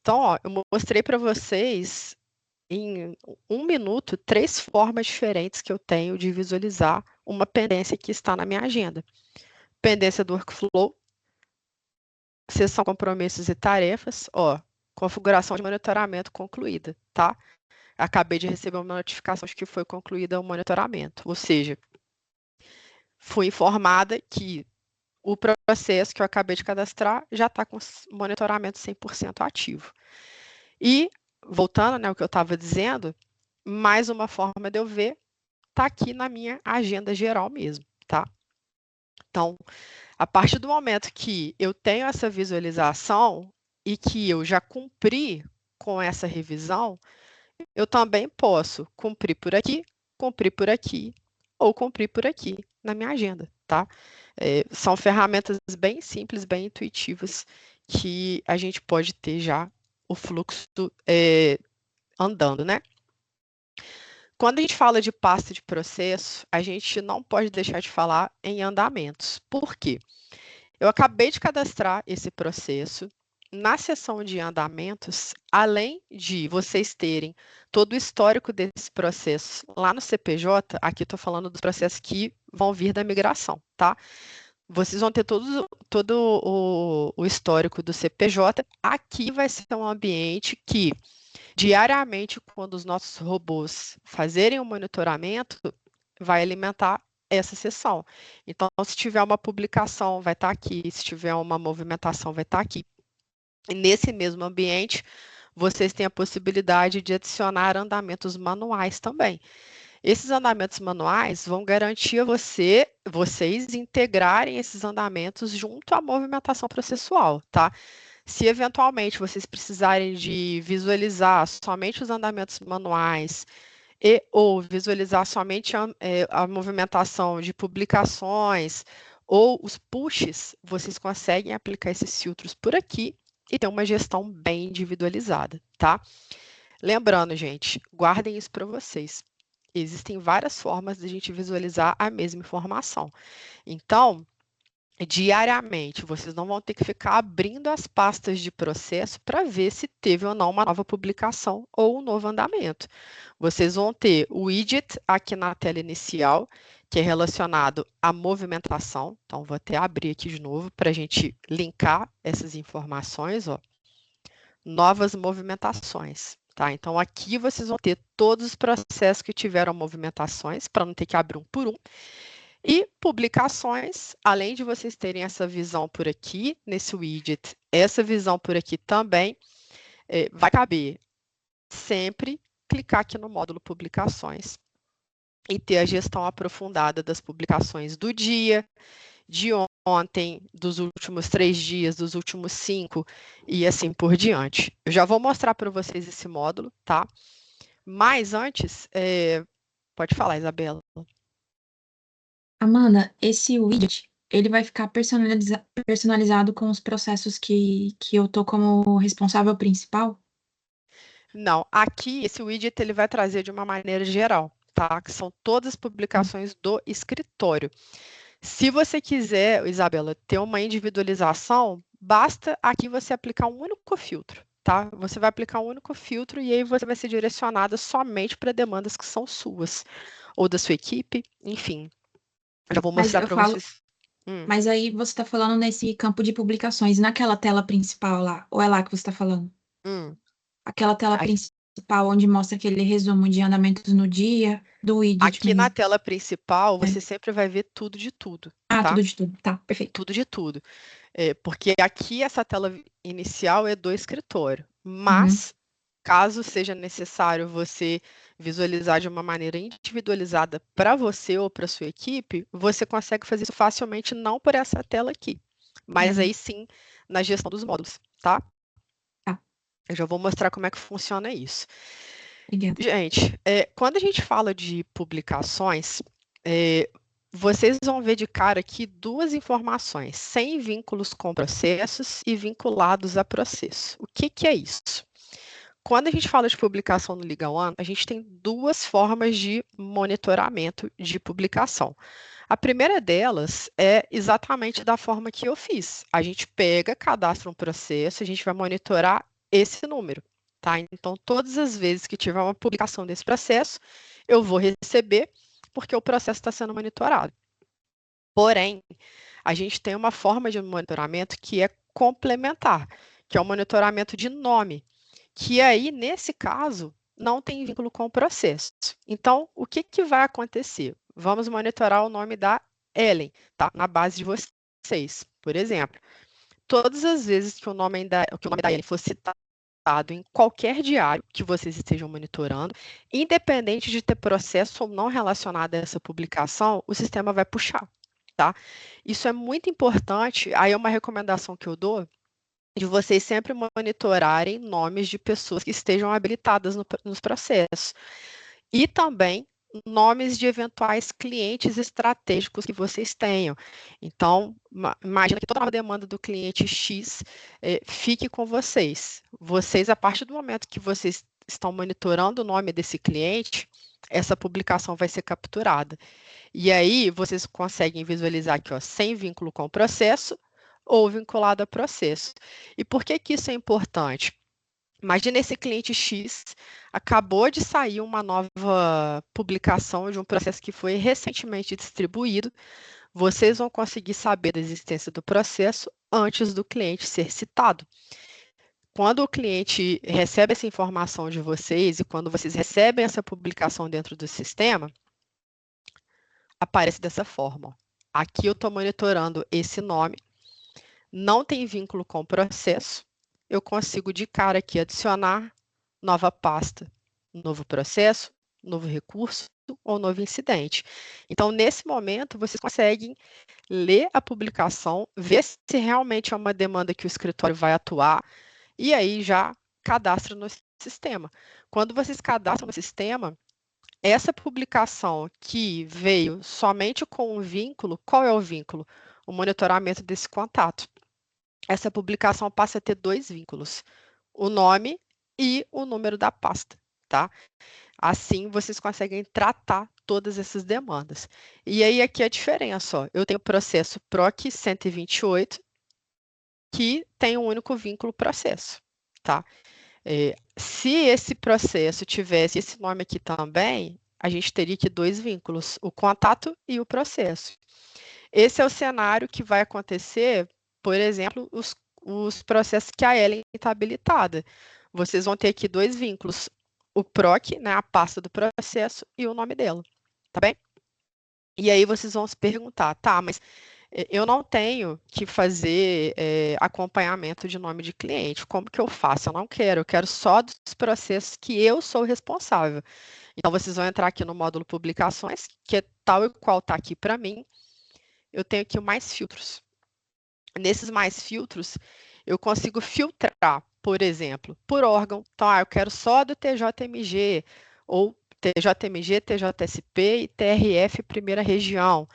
Então, ó, eu mostrei para vocês em 1 minuto 3 formas diferentes que eu tenho de visualizar uma pendência que está na minha agenda. Pendência do workflow, seção compromissos e tarefas, ó, configuração de monitoramento concluída, tá? Acabei de receber uma notificação de que foi concluída o monitoramento, ou seja, fui informada que o processo que eu acabei de cadastrar já está com monitoramento 100% ativo. E, voltando, né, ao que eu estava dizendo, mais uma forma de eu ver está aqui na minha agenda geral mesmo, tá? Então, a partir do momento que eu tenho essa visualização e que eu já cumpri com essa revisão, eu também posso cumprir por aqui ou cumprir por aqui na minha agenda, tá? São ferramentas bem simples, bem intuitivas, que a gente pode ter já o fluxo andando, né? Quando a gente fala de pasta de processo, a gente não pode deixar de falar em andamentos. Por quê? Eu acabei de cadastrar esse processo. Na seção de andamentos, além de vocês terem todo o histórico desse processo lá no CPJ, aqui estou falando dos processos que vão vir da migração, tá? Vocês vão ter todo o histórico do CPJ. Aqui vai ser um ambiente que, diariamente, quando os nossos robôs fazerem o monitoramento, vai alimentar essa seção. Então, se tiver uma publicação, vai estar aqui. Se tiver uma movimentação, vai estar aqui. E nesse mesmo ambiente, vocês têm a possibilidade de adicionar andamentos manuais também. Esses andamentos manuais vão garantir a vocês integrarem esses andamentos junto à movimentação processual, tá? Se eventualmente vocês precisarem de visualizar somente os andamentos manuais ou visualizar somente a movimentação de publicações ou os pushes, vocês conseguem aplicar esses filtros por aqui e ter uma gestão bem individualizada, tá? Lembrando, gente, guardem isso para vocês. Existem várias formas de a gente visualizar a mesma informação. Então, diariamente, vocês não vão ter que ficar abrindo as pastas de processo para ver se teve ou não uma nova publicação ou um novo andamento. Vocês vão ter o widget aqui na tela inicial, que é relacionado à movimentação. Então, vou até abrir aqui de novo para a gente linkar essas informações, ó. Novas movimentações, tá? Então, aqui vocês vão ter todos os processos que tiveram movimentações, para não ter que abrir um por um. E publicações, além de vocês terem essa visão por aqui, nesse widget, essa visão por aqui também, vai caber sempre clicar aqui no módulo publicações e ter a gestão aprofundada das publicações do dia, de ontem, dos últimos 3 dias, dos últimos 5 e assim por diante. Eu já vou mostrar para vocês esse módulo, tá? Mas antes, pode falar, Isabela. Amanda, esse widget, ele vai ficar personalizado com os processos que eu tô como responsável principal? Não, aqui esse widget ele vai trazer de uma maneira geral, tá? Que são todas as publicações do escritório. Se você quiser, Isabela, ter uma individualização, basta aqui você aplicar um único filtro, tá? Você vai aplicar um único filtro e aí você vai ser direcionada somente para demandas que são suas, ou da sua equipe, enfim. Já vou mostrar para vocês. Mas aí você está falando nesse campo de publicações, naquela tela principal lá, ou é lá que você está falando? Aquela tela principal onde mostra aquele resumo de andamentos no dia, do widget. Aqui na tela principal, você sempre vai ver tudo de tudo. Ah, tá? tudo de tudo. Tá, perfeito. Tudo de tudo. Porque aqui essa tela inicial é do escritório. Mas, caso seja necessário você visualizar de uma maneira individualizada para você ou para sua equipe, você consegue fazer isso facilmente, não por essa tela aqui, mas aí sim na gestão dos módulos, tá? Tá. Eu já vou mostrar como é que funciona isso. Obrigada. Gente, quando a gente fala de publicações, vocês vão ver de cara aqui 2 informações, sem vínculos com processos e vinculados a processo. O que é isso? quando a gente fala de publicação no Liga One, a gente tem duas formas de monitoramento de publicação. A primeira delas é exatamente da forma que eu fiz. A gente pega, cadastra um processo, a gente vai monitorar esse número, tá? Então, todas as vezes que tiver uma publicação desse processo, eu vou receber, porque o processo está sendo monitorado. Porém, a gente tem uma forma de monitoramento que é complementar, que é o monitoramento de nome, que aí, nesse caso, não tem vínculo com o processo. Então, o que vai acontecer? Vamos monitorar o nome da Ellen, tá? Na base de vocês, por exemplo. Todas as vezes que o nome da Ellen for citado em qualquer diário que vocês estejam monitorando, independente de ter processo ou não relacionado a essa publicação, o sistema vai puxar, tá? Isso é muito importante, aí é uma recomendação que eu dou, de vocês sempre monitorarem nomes de pessoas que estejam habilitadas nos processos. E também nomes de eventuais clientes estratégicos que vocês tenham. Então, imagina que toda uma demanda do cliente X fique com vocês. Vocês, a partir do momento que vocês estão monitorando o nome desse cliente, essa publicação vai ser capturada. E aí, vocês conseguem visualizar aqui, ó, sem vínculo com o processo, ou vinculado a processo. E por que isso é importante? Imagina esse cliente X acabou de sair uma nova publicação de um processo que foi recentemente distribuído. Vocês vão conseguir saber da existência do processo antes do cliente ser citado. Quando o cliente recebe essa informação de vocês e quando vocês recebem essa publicação dentro do sistema, aparece dessa forma. Aqui eu estou monitorando esse nome, não tem vínculo com o processo, eu consigo de cara aqui adicionar nova pasta, novo processo, novo recurso ou novo incidente. Então, nesse momento, vocês conseguem ler a publicação, ver se realmente é uma demanda que o escritório vai atuar, e aí já cadastra no sistema. Quando vocês cadastram no sistema, essa publicação que veio somente com um vínculo, qual é o vínculo? O monitoramento desse contato. Essa publicação passa a ter dois vínculos, o nome e o número da pasta, tá? Assim, vocês conseguem tratar todas essas demandas. E aí, aqui a diferença, ó, eu tenho o processo PROC 128, que tem um único vínculo processo, tá? Se esse processo tivesse esse nome aqui também, a gente teria aqui dois vínculos, o contato e o processo. Esse é o cenário que vai acontecer, por exemplo, os processos que a Ellen está habilitada. Vocês vão ter aqui dois vínculos, o PROC, né, a pasta do processo, e o nome dela, tá bem? E aí vocês vão se perguntar, tá, mas eu não tenho que fazer acompanhamento de nome de cliente, como que eu faço? Eu não quero, eu quero só dos processos que eu sou responsável. Então, vocês vão entrar aqui no módulo publicações, que é tal e qual está aqui para mim, eu tenho aqui o mais filtros. Nesses mais filtros, eu consigo filtrar, por exemplo, por órgão. Então, eu quero só do TJMG, ou TJMG, TJSP e TRF primeira região.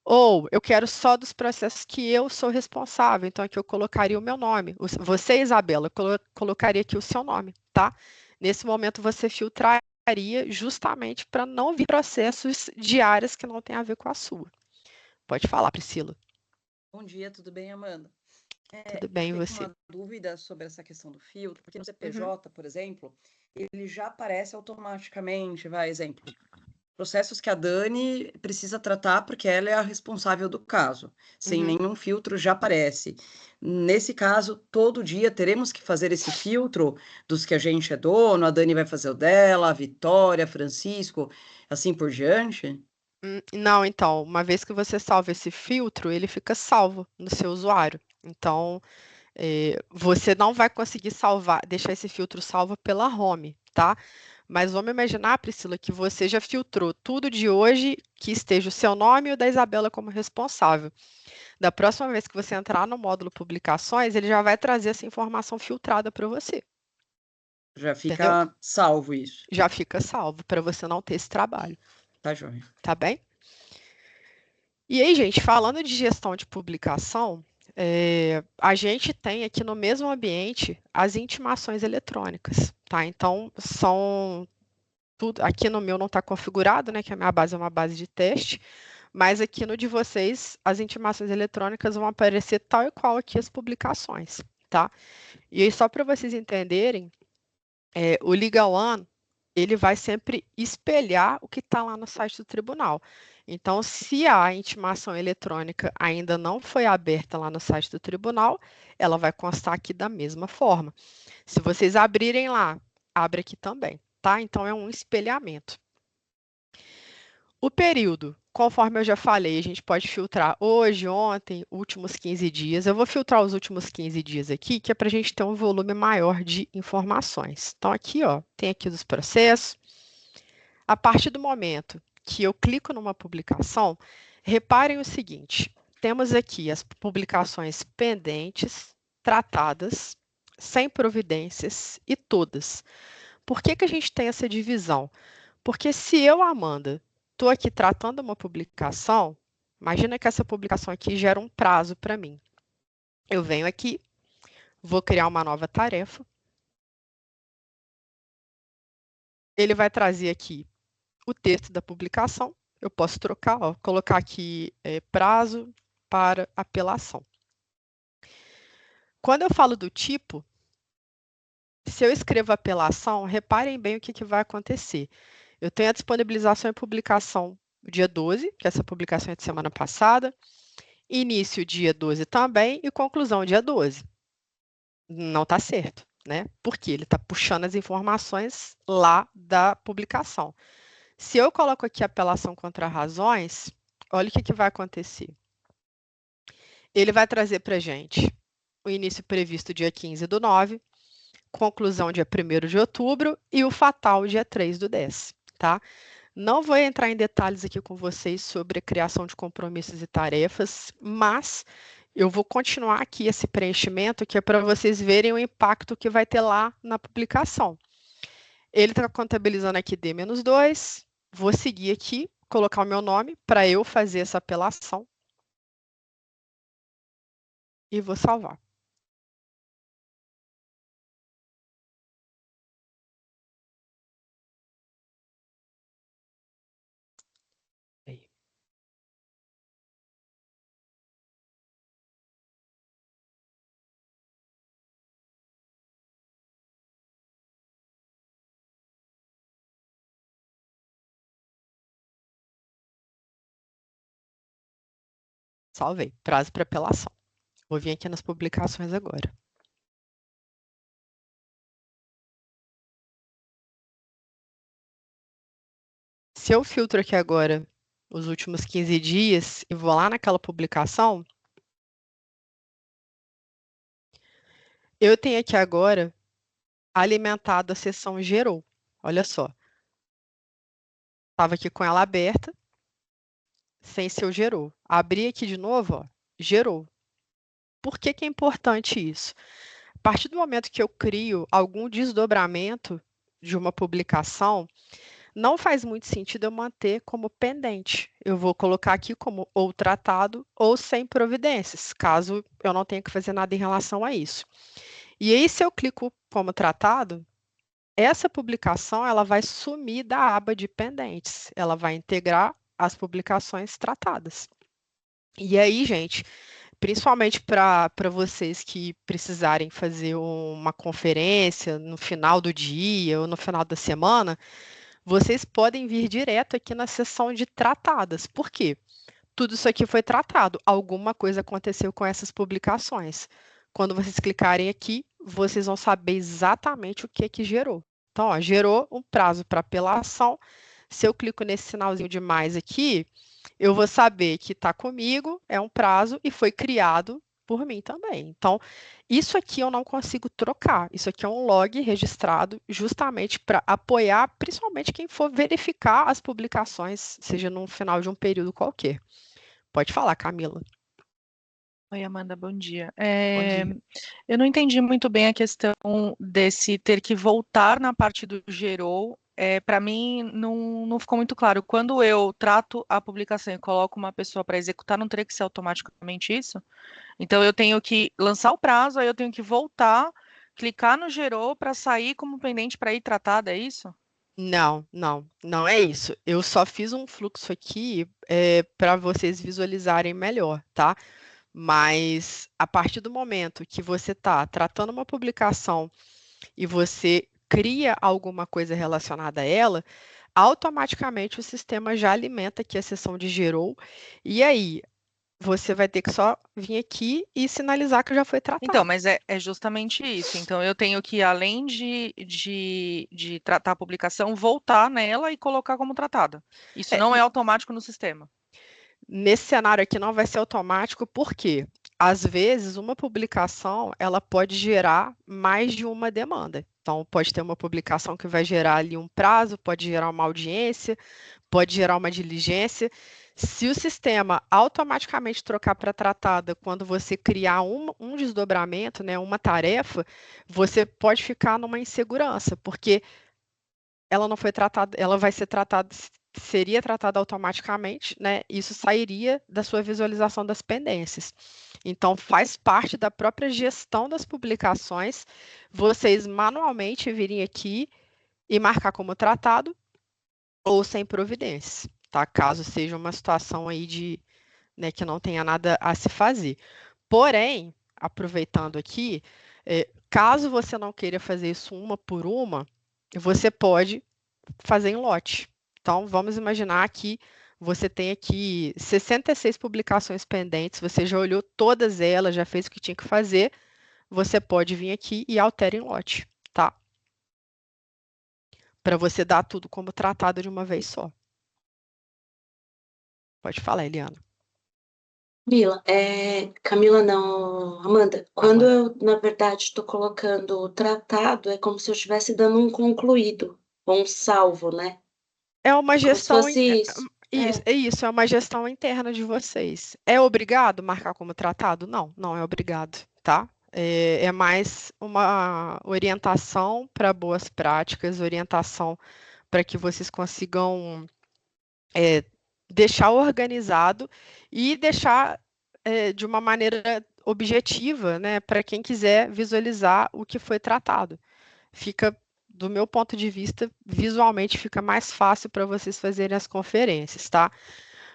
Ou eu quero só dos processos que eu sou responsável. Então, aqui eu colocaria o meu nome. Você, Isabela, colocaria aqui o seu nome, tá? Nesse momento, você filtraria justamente para não vir processos de áreas que não têm a ver com a sua. Pode falar, Priscila. Bom dia, tudo bem, Amanda? Tudo bem, eu você? Uma dúvida sobre essa questão do filtro, porque no CPJ, por exemplo, ele já aparece automaticamente, exemplo, processos que a Dani precisa tratar porque ela é a responsável do caso. Sem nenhum filtro já aparece. Nesse caso, todo dia teremos que fazer esse filtro dos que a gente é dono, a Dani vai fazer o dela, a Vitória, Francisco, assim por diante? Não, então, uma vez que você salva esse filtro, ele fica salvo no seu usuário. Então, você não vai conseguir deixar esse filtro salvo pela home, tá? Mas vamos imaginar, Priscila, que você já filtrou tudo de hoje que esteja o seu nome e o da Isabela como responsável. Da próxima vez que você entrar no módulo publicações, ele já vai trazer essa informação filtrada para você. Já fica Entendeu? salvo isso. Já fica salvo, para você não ter esse trabalho. Tá, joia. Tá bem? E aí, gente, falando de gestão de publicação, a gente tem aqui no mesmo ambiente as intimações eletrônicas, tá? Então, tudo, aqui no meu não está configurado, né? Que a minha base é uma base de teste, mas aqui no de vocês, as intimações eletrônicas vão aparecer tal e qual aqui as publicações, tá? E aí, só para vocês entenderem, o Legal One, ele vai sempre espelhar o que está lá no site do tribunal. Então, se a intimação eletrônica ainda não foi aberta lá no site do tribunal, ela vai constar aqui da mesma forma. Se vocês abrirem lá, abre aqui também, tá? Então, é um espelhamento. O período, conforme eu já falei, a gente pode filtrar hoje, ontem, últimos 15 dias. Eu vou filtrar os últimos 15 dias aqui, que é para a gente ter um volume maior de informações. Então, aqui, ó, tem aqui os processos. A partir do momento que eu clico numa publicação, reparem o seguinte, temos aqui as publicações pendentes, tratadas, sem providências e todas. Por que que a gente tem essa divisão? Porque se eu, Amanda, estou aqui tratando uma publicação, imagina que essa publicação aqui gera um prazo para mim. Eu venho aqui, vou criar uma nova tarefa. Ele vai trazer aqui o texto da publicação. Eu posso trocar, ó, colocar aqui prazo para apelação. Quando eu falo do tipo, se eu escrevo apelação, reparem bem o que vai acontecer. Eu tenho a disponibilização e publicação dia 12, que essa publicação é de semana passada, início dia 12 também e conclusão dia 12. Não está certo, né? Porque ele está puxando as informações lá da publicação. Se eu coloco aqui apelação contra razões, olha o que vai acontecer. Ele vai trazer para a gente o início previsto dia 15/9, conclusão dia 1º de outubro e o fatal dia 3/10, tá? Não vou entrar em detalhes aqui com vocês sobre a criação de compromissos e tarefas, mas eu vou continuar aqui esse preenchimento que é para vocês verem o impacto que vai ter lá na publicação. Ele está contabilizando aqui D-2, vou seguir aqui, colocar o meu nome para eu fazer essa apelação e vou salvar. Salvei, prazo para apelação. Vou vir aqui nas publicações agora. Se eu filtro aqui agora os últimos 15 dias e vou lá naquela publicação, eu tenho aqui agora alimentado a seção gerou. Olha só. Estava aqui com ela aberta, sem seu gerou. Abri aqui de novo, ó, gerou. Por que que é importante isso? A partir do momento que eu crio algum desdobramento de uma publicação, não faz muito sentido eu manter como pendente. Eu vou colocar aqui como ou tratado ou sem providências, caso eu não tenha que fazer nada em relação a isso. E aí, se eu clico como tratado, essa publicação ela vai sumir da aba de pendentes. Ela vai integrar as publicações tratadas. E aí, gente, principalmente para vocês que precisarem fazer uma conferência no final do dia ou no final da semana, vocês podem vir direto aqui na seção de tratadas. Por quê? Tudo isso aqui foi tratado. Alguma coisa aconteceu com essas publicações. Quando vocês clicarem aqui, vocês vão saber exatamente o que gerou. Então, ó, gerou um prazo para apelação. Se eu clico nesse sinalzinho de mais aqui, eu vou saber que está comigo, é um prazo e foi criado por mim também. Então, isso aqui eu não consigo trocar. Isso aqui é um log registrado justamente para apoiar, principalmente quem for verificar as publicações, seja no final de um período qualquer. Pode falar, Camila. Oi, Amanda, bom dia. Bom dia. Eu não entendi muito bem a questão desse ter que voltar na parte do gerou Para mim não ficou muito claro. Quando eu trato a publicação e coloco uma pessoa para executar, não teria que ser automaticamente isso? Então eu tenho que lançar o prazo, aí eu tenho que voltar, clicar no gerou para sair como pendente para ir tratada, é isso? Não, não, não é isso. Eu só fiz um fluxo aqui para vocês visualizarem melhor, tá? Mas a partir do momento que você está tratando uma publicação e você cria alguma coisa relacionada a ela, automaticamente o sistema já alimenta aqui a seção de gerou, e aí você vai ter que só vir aqui e sinalizar que já foi Então, tratado. mas é justamente isso. Então, eu tenho que, além de tratar a publicação, voltar nela e colocar como tratada. Isso É, não é automático no sistema. nesse cenário aqui não vai ser automático, porque às vezes uma publicação ela pode gerar mais de uma demanda. Então, pode ter uma publicação que vai gerar ali um prazo, pode gerar uma audiência, pode gerar uma diligência. Se o sistema automaticamente trocar para tratada quando você criar um desdobramento, né, uma tarefa, você pode ficar numa insegurança, porque ela não foi tratada, ela vai ser tratada, seria tratada automaticamente, né? Isso sairia da sua visualização das pendências. Então, faz parte da própria gestão das publicações, vocês manualmente virem aqui e marcar como tratado ou sem providência, tá? Caso seja uma situação aí de, né, que não tenha nada a se fazer. Porém, aproveitando aqui, caso você não queira fazer isso uma por uma, você pode fazer em lote. Então, vamos imaginar que você tem aqui 66 publicações pendentes, você já olhou todas elas, já fez o que tinha que fazer, você pode vir aqui e altera em lote, tá? Para você dar tudo como tratado de uma vez só. Pode falar, Eliana. Camila não, Amanda, quando eu, na verdade, estou colocando tratado, é como se eu estivesse dando um concluído, ou um salvo, né? É uma Como se gestão. fosse isso. Isso, é uma gestão interna de vocês. É obrigado marcar como tratado? Não, não é obrigado, tá? É mais uma orientação para boas práticas, orientação para que vocês consigam deixar organizado e deixar de uma maneira objetiva, né, para quem quiser visualizar o que foi tratado. Fica, do meu ponto de vista, visualmente fica mais fácil para vocês fazerem as conferências, tá?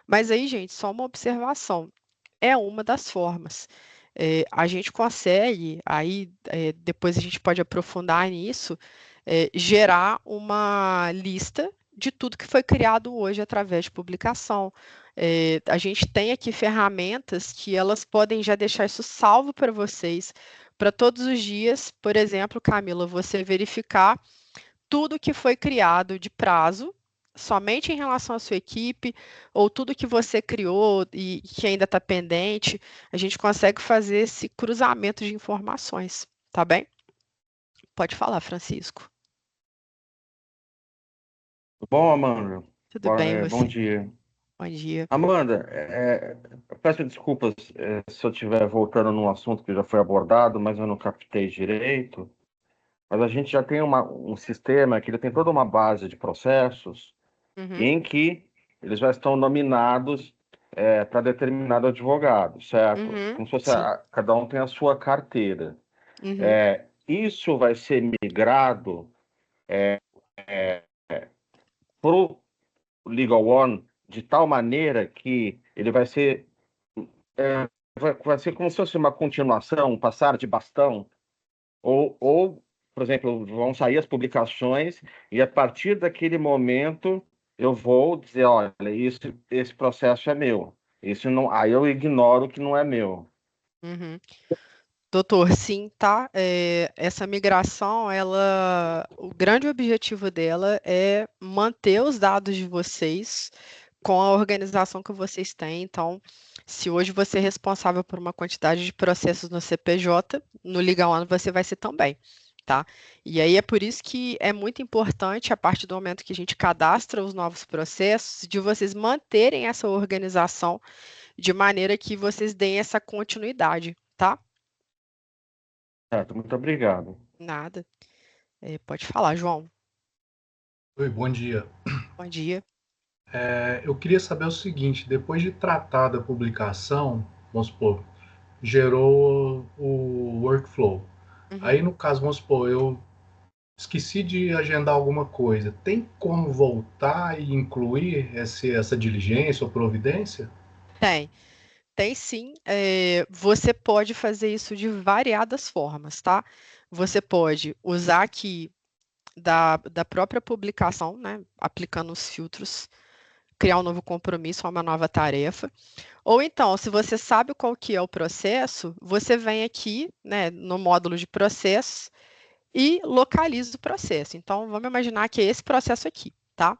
Mas aí, gente, só uma observação. É uma das formas. A gente consegue, aí depois a gente pode aprofundar nisso, gerar uma lista de tudo que foi criado hoje através de publicação. A gente tem aqui ferramentas que elas podem já deixar isso salvo para vocês, para todos os dias, por exemplo, Camila, você verificar tudo que foi criado de prazo, somente em relação à sua equipe, ou tudo que você criou e que ainda está pendente, a gente consegue fazer esse cruzamento de informações, tá bem? Pode falar, Francisco. Tudo bom, Amanda? Tudo bem, Bom você? dia. Bom dia. Amanda, eu peço desculpas se eu estiver voltando num assunto que já foi abordado, mas eu não captei direito. Mas a gente já tem um sistema que ele tem toda uma base de processos Uhum, em que eles já estão nominados para determinado advogado, certo? uhum, Como se fosse sim. cada um tem a sua carteira. Uhum, Isso vai ser migrado para o Legal One de tal maneira que ele vai ser como se fosse uma continuação, um passar de bastão, por exemplo, vão sair as publicações e a partir daquele momento eu vou dizer, olha, esse processo é meu. Isso não, aí eu ignoro que não é meu. uhum. Doutor, sim, tá? Essa migração, o grande objetivo dela é manter os dados de vocês com a organização que vocês têm. Então, se hoje você é responsável por uma quantidade de processos no CPJ, no Liga One você vai ser também, tá? E aí é por isso que é muito importante, a partir do momento que a gente cadastra os novos processos, de vocês manterem essa organização de maneira que vocês deem essa continuidade, tá? Certo, muito obrigado. Nada. Pode falar, João. Oi, bom dia. Bom dia. Eu queria saber o seguinte, depois de tratar da publicação, vamos supor, gerou o workflow. Aí, Uhum. no caso, vamos supor, eu esqueci de agendar alguma coisa. Tem como voltar e incluir essa diligência ou providência? Tem sim. Você pode fazer isso de variadas formas, tá? Você pode usar aqui da própria publicação, né? Aplicando os filtros, criar um novo compromisso ou uma nova tarefa. Ou então, se você sabe qual que é o processo, você vem aqui, né, no módulo de processos e localiza o processo. Então, vamos imaginar que é esse processo aqui, tá?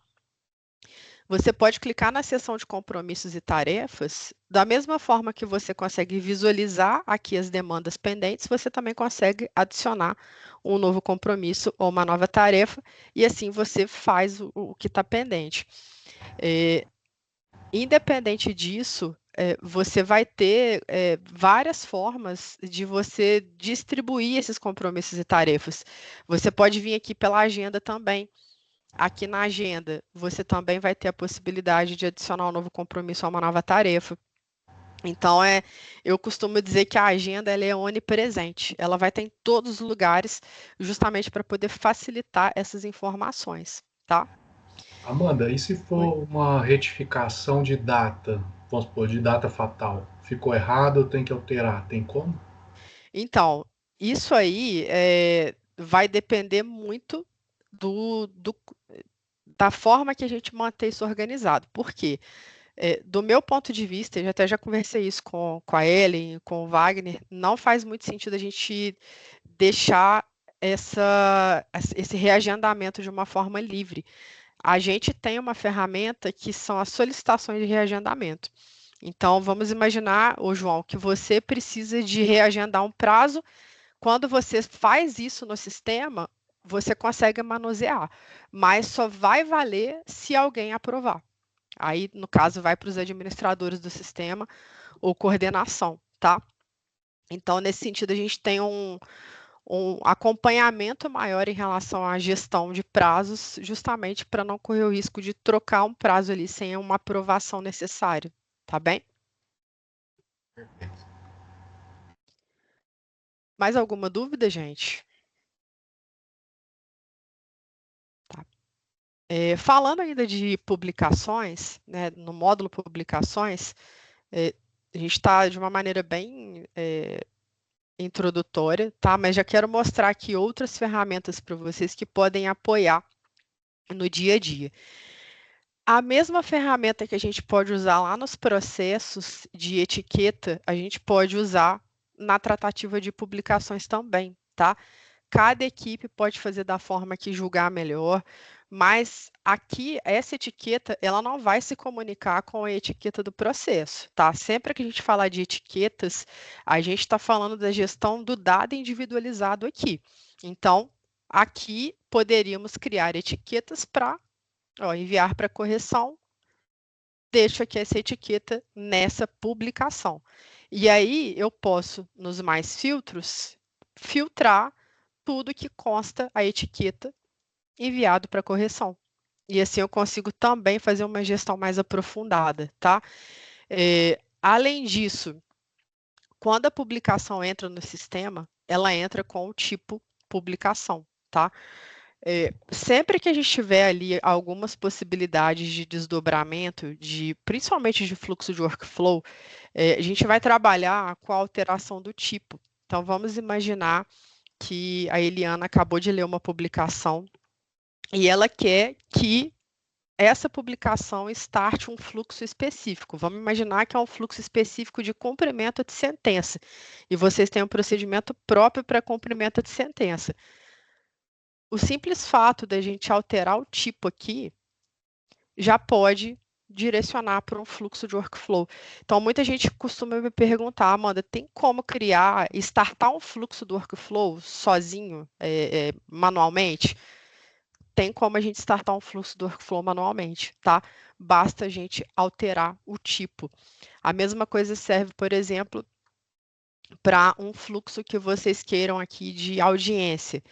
Você pode clicar na seção de compromissos e tarefas, da mesma forma que você consegue visualizar aqui as demandas pendentes, você também consegue adicionar um novo compromisso ou uma nova tarefa, e assim você faz o que está pendente. Independente disso, você vai ter várias formas de você distribuir esses compromissos e tarefas. Você pode vir aqui pela agenda também. Aqui na agenda, você também vai ter a possibilidade de adicionar um novo compromisso a uma nova tarefa. Então, eu costumo dizer que a agenda ela é onipresente. Ela vai estar em todos os lugares, justamente para poder facilitar essas informações, tá? Amanda, e se Oi. for uma retificação de data, vamos supor, de data fatal? Ficou errado, eu tenho que alterar, tem como? Então, isso aí vai depender muito da forma que a gente mantém isso organizado. Por quê? Do meu ponto de vista, eu até já conversei isso com a Ellen, com o Wagner, não faz muito sentido a gente deixar esse reagendamento de uma forma livre. A gente tem uma ferramenta que são as solicitações de reagendamento. Então, vamos imaginar, ô João, que você precisa de reagendar um prazo. Quando você faz isso no sistema, você consegue manusear, mas só vai valer se alguém aprovar. Aí, no caso, vai para os administradores do sistema ou coordenação, tá? Então, nesse sentido, a gente tem um acompanhamento maior em relação à gestão de prazos, justamente para não correr o risco de trocar um prazo ali sem uma aprovação necessária, tá bem? Mais alguma dúvida, gente? Tá. Falando ainda de publicações, né, no módulo publicações, a gente está de uma maneira bem introdutória, tá? Mas já quero mostrar aqui outras ferramentas para vocês que podem apoiar no dia a dia. A mesma ferramenta que a gente pode usar lá nos processos de etiqueta, a gente pode usar na tratativa de publicações também, tá? Cada equipe pode fazer da forma que julgar melhor, mas aqui essa etiqueta ela não vai se comunicar com a etiqueta do processo, tá? Sempre que a gente falar de etiquetas, a gente está falando da gestão do dado individualizado aqui. Então, aqui poderíamos criar etiquetas para enviar para correção. Deixo aqui essa etiqueta nessa publicação. E aí eu posso, nos mais filtros, filtrar tudo que consta a etiqueta enviado para correção. E assim eu consigo também fazer uma gestão mais aprofundada, tá? Além disso, quando a publicação entra no sistema, ela entra com o tipo publicação, tá? Sempre que a gente tiver ali algumas possibilidades de desdobramento, principalmente de fluxo de workflow, a gente vai trabalhar com a alteração do tipo. Então, vamos imaginar que a Eliana acabou de ler uma publicação e ela quer que essa publicação starte um fluxo específico. Vamos imaginar que é um fluxo específico de cumprimento de sentença. E vocês têm um procedimento próprio para cumprimento de sentença. O simples fato da gente alterar o tipo aqui já pode direcionar para um fluxo de workflow. Então, muita gente costuma me perguntar, Amanda, tem como criar, startar um fluxo do workflow sozinho, manualmente? Tem como a gente startar um fluxo do workflow manualmente, tá? Basta a gente alterar o tipo. A mesma coisa serve, por exemplo, para um fluxo que vocês queiram aqui de audiência.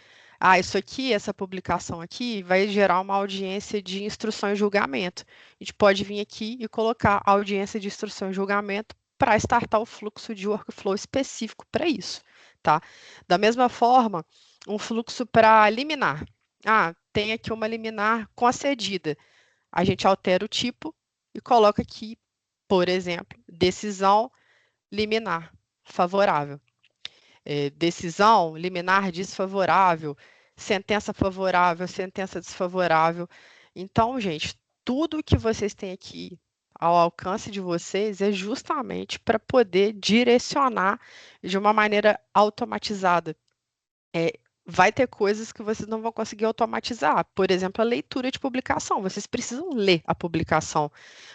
Ah, isso aqui, essa publicação aqui, vai gerar uma audiência de instrução e julgamento. A gente pode vir aqui e colocar a audiência de instrução e julgamento para startar o fluxo de workflow específico para isso, tá? Da mesma forma, um fluxo para liminar. Ah, tem aqui uma liminar concedida. A gente altera o tipo e coloca aqui, por exemplo, decisão liminar favorável. Decisão liminar desfavorável, sentença favorável, sentença desfavorável. Então, gente, tudo que vocês têm aqui ao alcance de vocês é justamente para poder direcionar de uma maneira automatizada. Vai ter coisas que vocês não vão conseguir automatizar. Por exemplo, a leitura de publicação. Vocês precisam ler a publicação.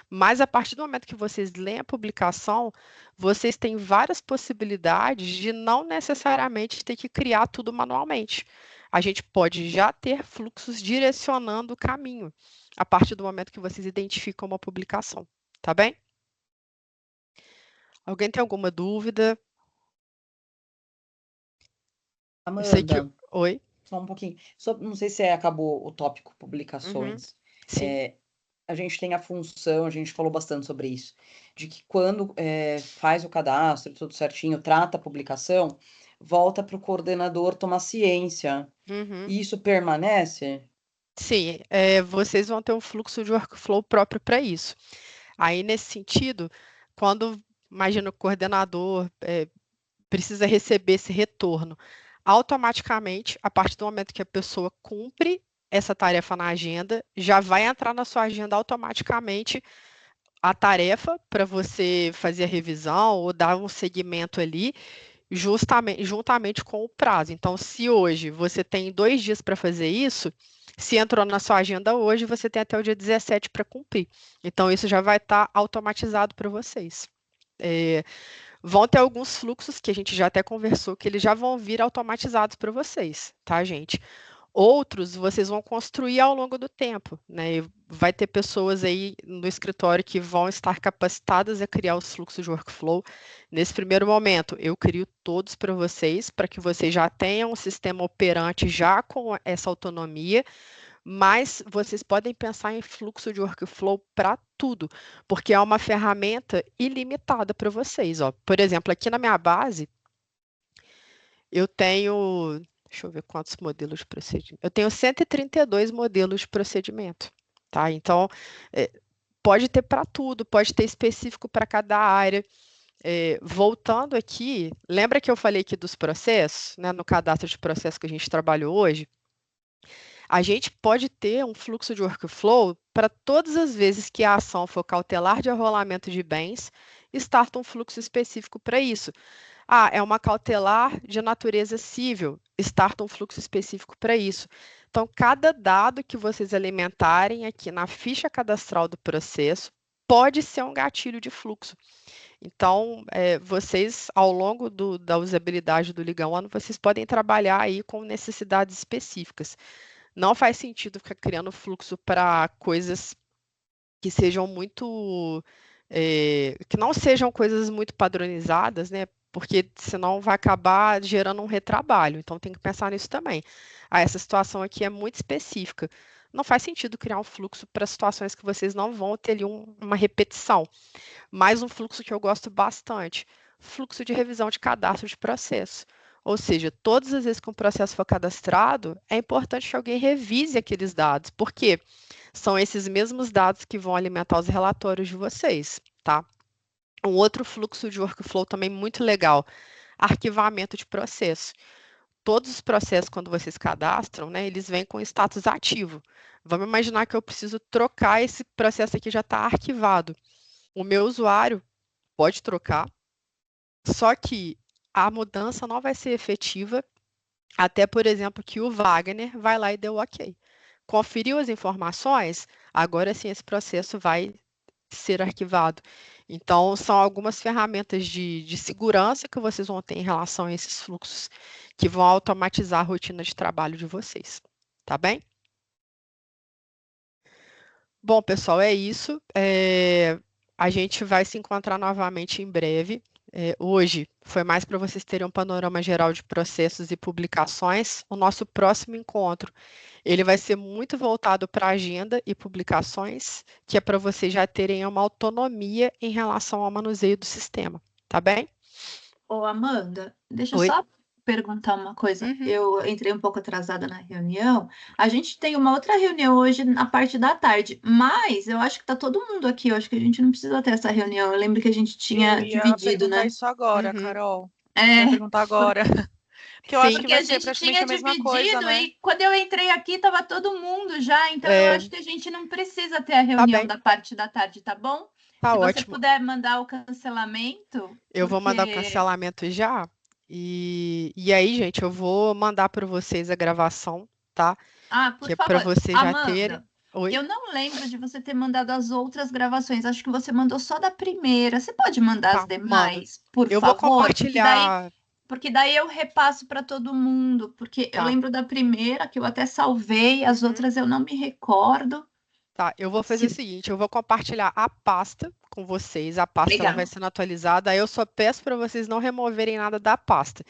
Mas a partir do momento que vocês leem a publicação, vocês têm várias possibilidades de não necessariamente ter que criar tudo manualmente. A gente pode já ter fluxos direcionando o caminho a partir do momento que vocês identificam uma publicação. Tá bem? Alguém tem alguma dúvida? Amanda, Oi? só um pouquinho. Não sei se acabou o tópico publicações. Sim. A gente tem a função, a gente falou bastante sobre isso, de que quando faz o cadastro, tudo certinho, trata a publicação, volta para o coordenador tomar ciência. E isso permanece? Sim, vocês vão ter um fluxo de workflow próprio para isso. Aí, nesse sentido, quando, imagina, o coordenador precisa receber esse retorno, automaticamente, a partir do momento que a pessoa cumpre essa tarefa na agenda, já vai entrar na sua agenda automaticamente a tarefa para você fazer a revisão ou dar um segmento ali, juntamente com o prazo. Então, se hoje você tem 2 dias para fazer isso, se entrou na sua agenda hoje, você tem até o dia 17 para cumprir. Então, isso já vai estar automatizado para vocês. Vão ter alguns fluxos que a gente já até conversou, que eles já vão vir automatizados para vocês, tá, gente? Outros vocês vão construir ao longo do tempo, né? E vai ter pessoas aí no escritório que vão estar capacitadas a criar os fluxos de workflow. Nesse primeiro momento, eu crio todos para vocês, para que vocês já tenham um sistema operante já com essa autonomia, mas vocês podem pensar em fluxo de workflow para tudo, porque é uma ferramenta ilimitada para vocês. Ó. Por exemplo, aqui na minha base, eu tenho, deixa eu ver quantos modelos de procedimento. Eu tenho 132 modelos de procedimento, tá? Então, pode ter para tudo, pode ter específico para cada área. Voltando aqui, lembra que eu falei aqui dos processos, né, no cadastro de processo que a gente trabalhou hoje? A gente pode ter um fluxo de workflow para todas as vezes que a ação for cautelar de arrolamento de bens, starta um fluxo específico para isso. Ah, é uma cautelar de natureza civil, starta um fluxo específico para isso. Então, cada dado que vocês alimentarem aqui na ficha cadastral do processo pode ser um gatilho de fluxo. Então, vocês, ao longo da usabilidade do Liga One, vocês podem trabalhar aí com necessidades específicas. Não faz sentido ficar criando fluxo para coisas que sejam muito... que não sejam coisas muito padronizadas, né? Porque senão vai acabar gerando um retrabalho. Então, tem que pensar nisso também. Essa situação aqui é muito específica. Não faz sentido criar um fluxo para situações que vocês não vão ter ali uma repetição. Mais um fluxo que eu gosto bastante, fluxo de revisão de cadastro de processo. Ou seja, todas as vezes que um processo for cadastrado, é importante que alguém revise aqueles dados, porque são esses mesmos dados que vão alimentar os relatórios de vocês, tá? Um outro fluxo de workflow também muito legal, arquivamento de processo. Todos os processos, quando vocês cadastram, né, eles vêm com status ativo. Vamos imaginar que eu preciso trocar esse processo aqui, já está arquivado. O meu usuário pode trocar, só que a mudança não vai ser efetiva até, por exemplo, que o Wagner vai lá e deu ok. Conferiu as informações, agora sim esse processo vai ser arquivado. Então, são algumas ferramentas de segurança que vocês vão ter em relação a esses fluxos que vão automatizar a rotina de trabalho de vocês. Tá bem? Bom, pessoal, é isso. A gente vai se encontrar novamente em breve. hoje foi mais para vocês terem um panorama geral de processos e publicações. O nosso próximo encontro, ele vai ser muito voltado para agenda e publicações, que é para vocês já terem uma autonomia em relação ao manuseio do sistema, tá bem? Ô, Amanda, deixa eu Oi? só perguntar uma coisa. Uhum. Eu entrei um pouco atrasada na reunião. A gente tem uma outra reunião hoje na parte da tarde, mas eu acho que tá todo mundo aqui. Eu acho que a gente não precisa ter essa reunião. Eu lembro que a gente tinha Eu ia dividido, perguntar né? isso agora, Uhum. Carol. Eu É, ia perguntar agora. Porque eu Sim. acho que porque vai a ser gente praticamente tinha a mesma dividido coisa, né? e quando eu entrei aqui tava todo mundo já, então eu acho que a gente não precisa ter a Tá reunião bem, da parte da tarde, tá bom? tá Se você ótimo. puder mandar o cancelamento, Eu vou mandar o porque cancelamento já. E aí, gente, eu vou mandar para vocês a gravação, tá? por Que é para favor, vocês já terem. Amanda, Oi? eu não lembro de você ter mandado as outras gravações. Acho que você mandou só da primeira. Você pode mandar as Tá, mando. demais, por Eu vou favor? compartilhar. Porque daí eu repasso para todo mundo. Porque eu Tá. lembro da primeira, que eu até salvei, as Uhum. outras eu não me recordo. Tá, eu vou fazer o seguinte, eu vou compartilhar a pasta com vocês, a pasta ela Legal. vai sendo atualizada, aí eu só peço para vocês não removerem nada da pasta.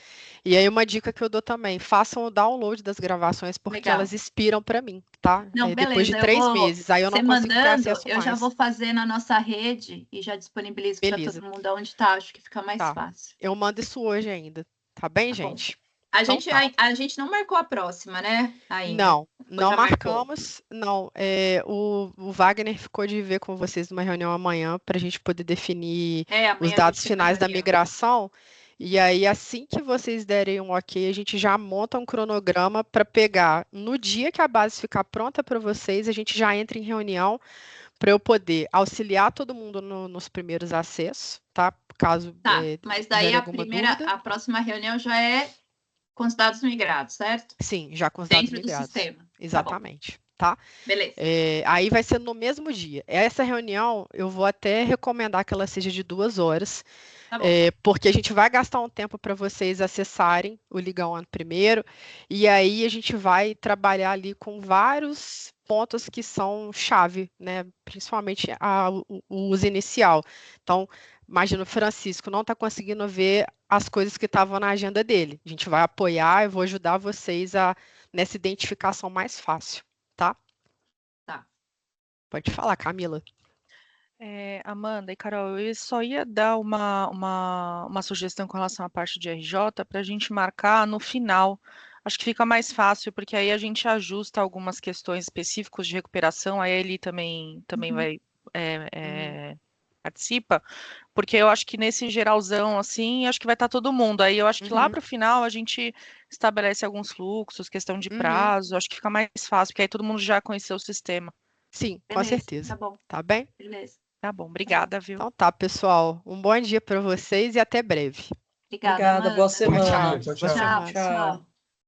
E aí uma dica que eu dou também, façam o download das gravações, porque Legal. elas expiram para mim, tá? Não, Depois de beleza, 3 meses, aí eu não você consigo ter mandando, acesso eu já mais. vou fazer na nossa rede e já disponibilizo para todo Beleza, mundo onde tá. Acho que fica mais tá. fácil. Eu mando isso hoje ainda, tá bem, Tá bom. gente? A Então gente, tá. a gente não marcou a próxima, né? Ainda. Não, Ou não já marcou? marcamos, não. O Wagner ficou de ver com vocês numa reunião amanhã para a gente poder definir os Amanhã a gente dados tem uma finais da reunião. migração. E aí, assim que vocês derem um ok, a gente já monta um cronograma para pegar no dia que a base ficar pronta para vocês, a gente já entra em reunião para eu poder auxiliar todo mundo nos primeiros acessos, tá? Caso Tá, mas daí tiverem alguma dúvida. a próxima reunião já é com os dados migrados, certo? Sim, já com os dados Dentro do migrados. sistema. Tá bom, Exatamente, tá? beleza. Aí vai ser no mesmo dia. Essa reunião, eu vou até recomendar que ela seja de 2 horas, Tá bom. porque a gente vai gastar um tempo para vocês acessarem o Liga On primeiro, e aí a gente vai trabalhar ali com vários pontos que são chave, né? Principalmente o uso inicial. Então, imagina, o Francisco não está conseguindo ver as coisas que estavam na agenda dele. A gente vai apoiar, eu vou ajudar vocês nessa identificação mais fácil, tá? Tá. Pode falar, Camila. Amanda e Carol, eu só ia dar uma sugestão com relação à parte de RJ para a gente marcar no final. Acho que fica mais fácil, porque aí a gente ajusta algumas questões específicas de recuperação, aí ele também vai participa, porque eu acho que nesse geralzão, assim, acho que vai estar todo mundo. Aí eu acho que lá para o final a gente estabelece alguns fluxos, questão de prazo, acho que fica mais fácil, porque aí todo mundo já conheceu o sistema. Sim, Beleza, com certeza. tá bom. Tá bem? Beleza. Tá bom, obrigada, viu? Então tá, pessoal. Um bom dia para vocês e até breve. Obrigada, Obrigada, Amanda. boa semana. Tchau. Tchau, Boa tchau. semana. Tchau.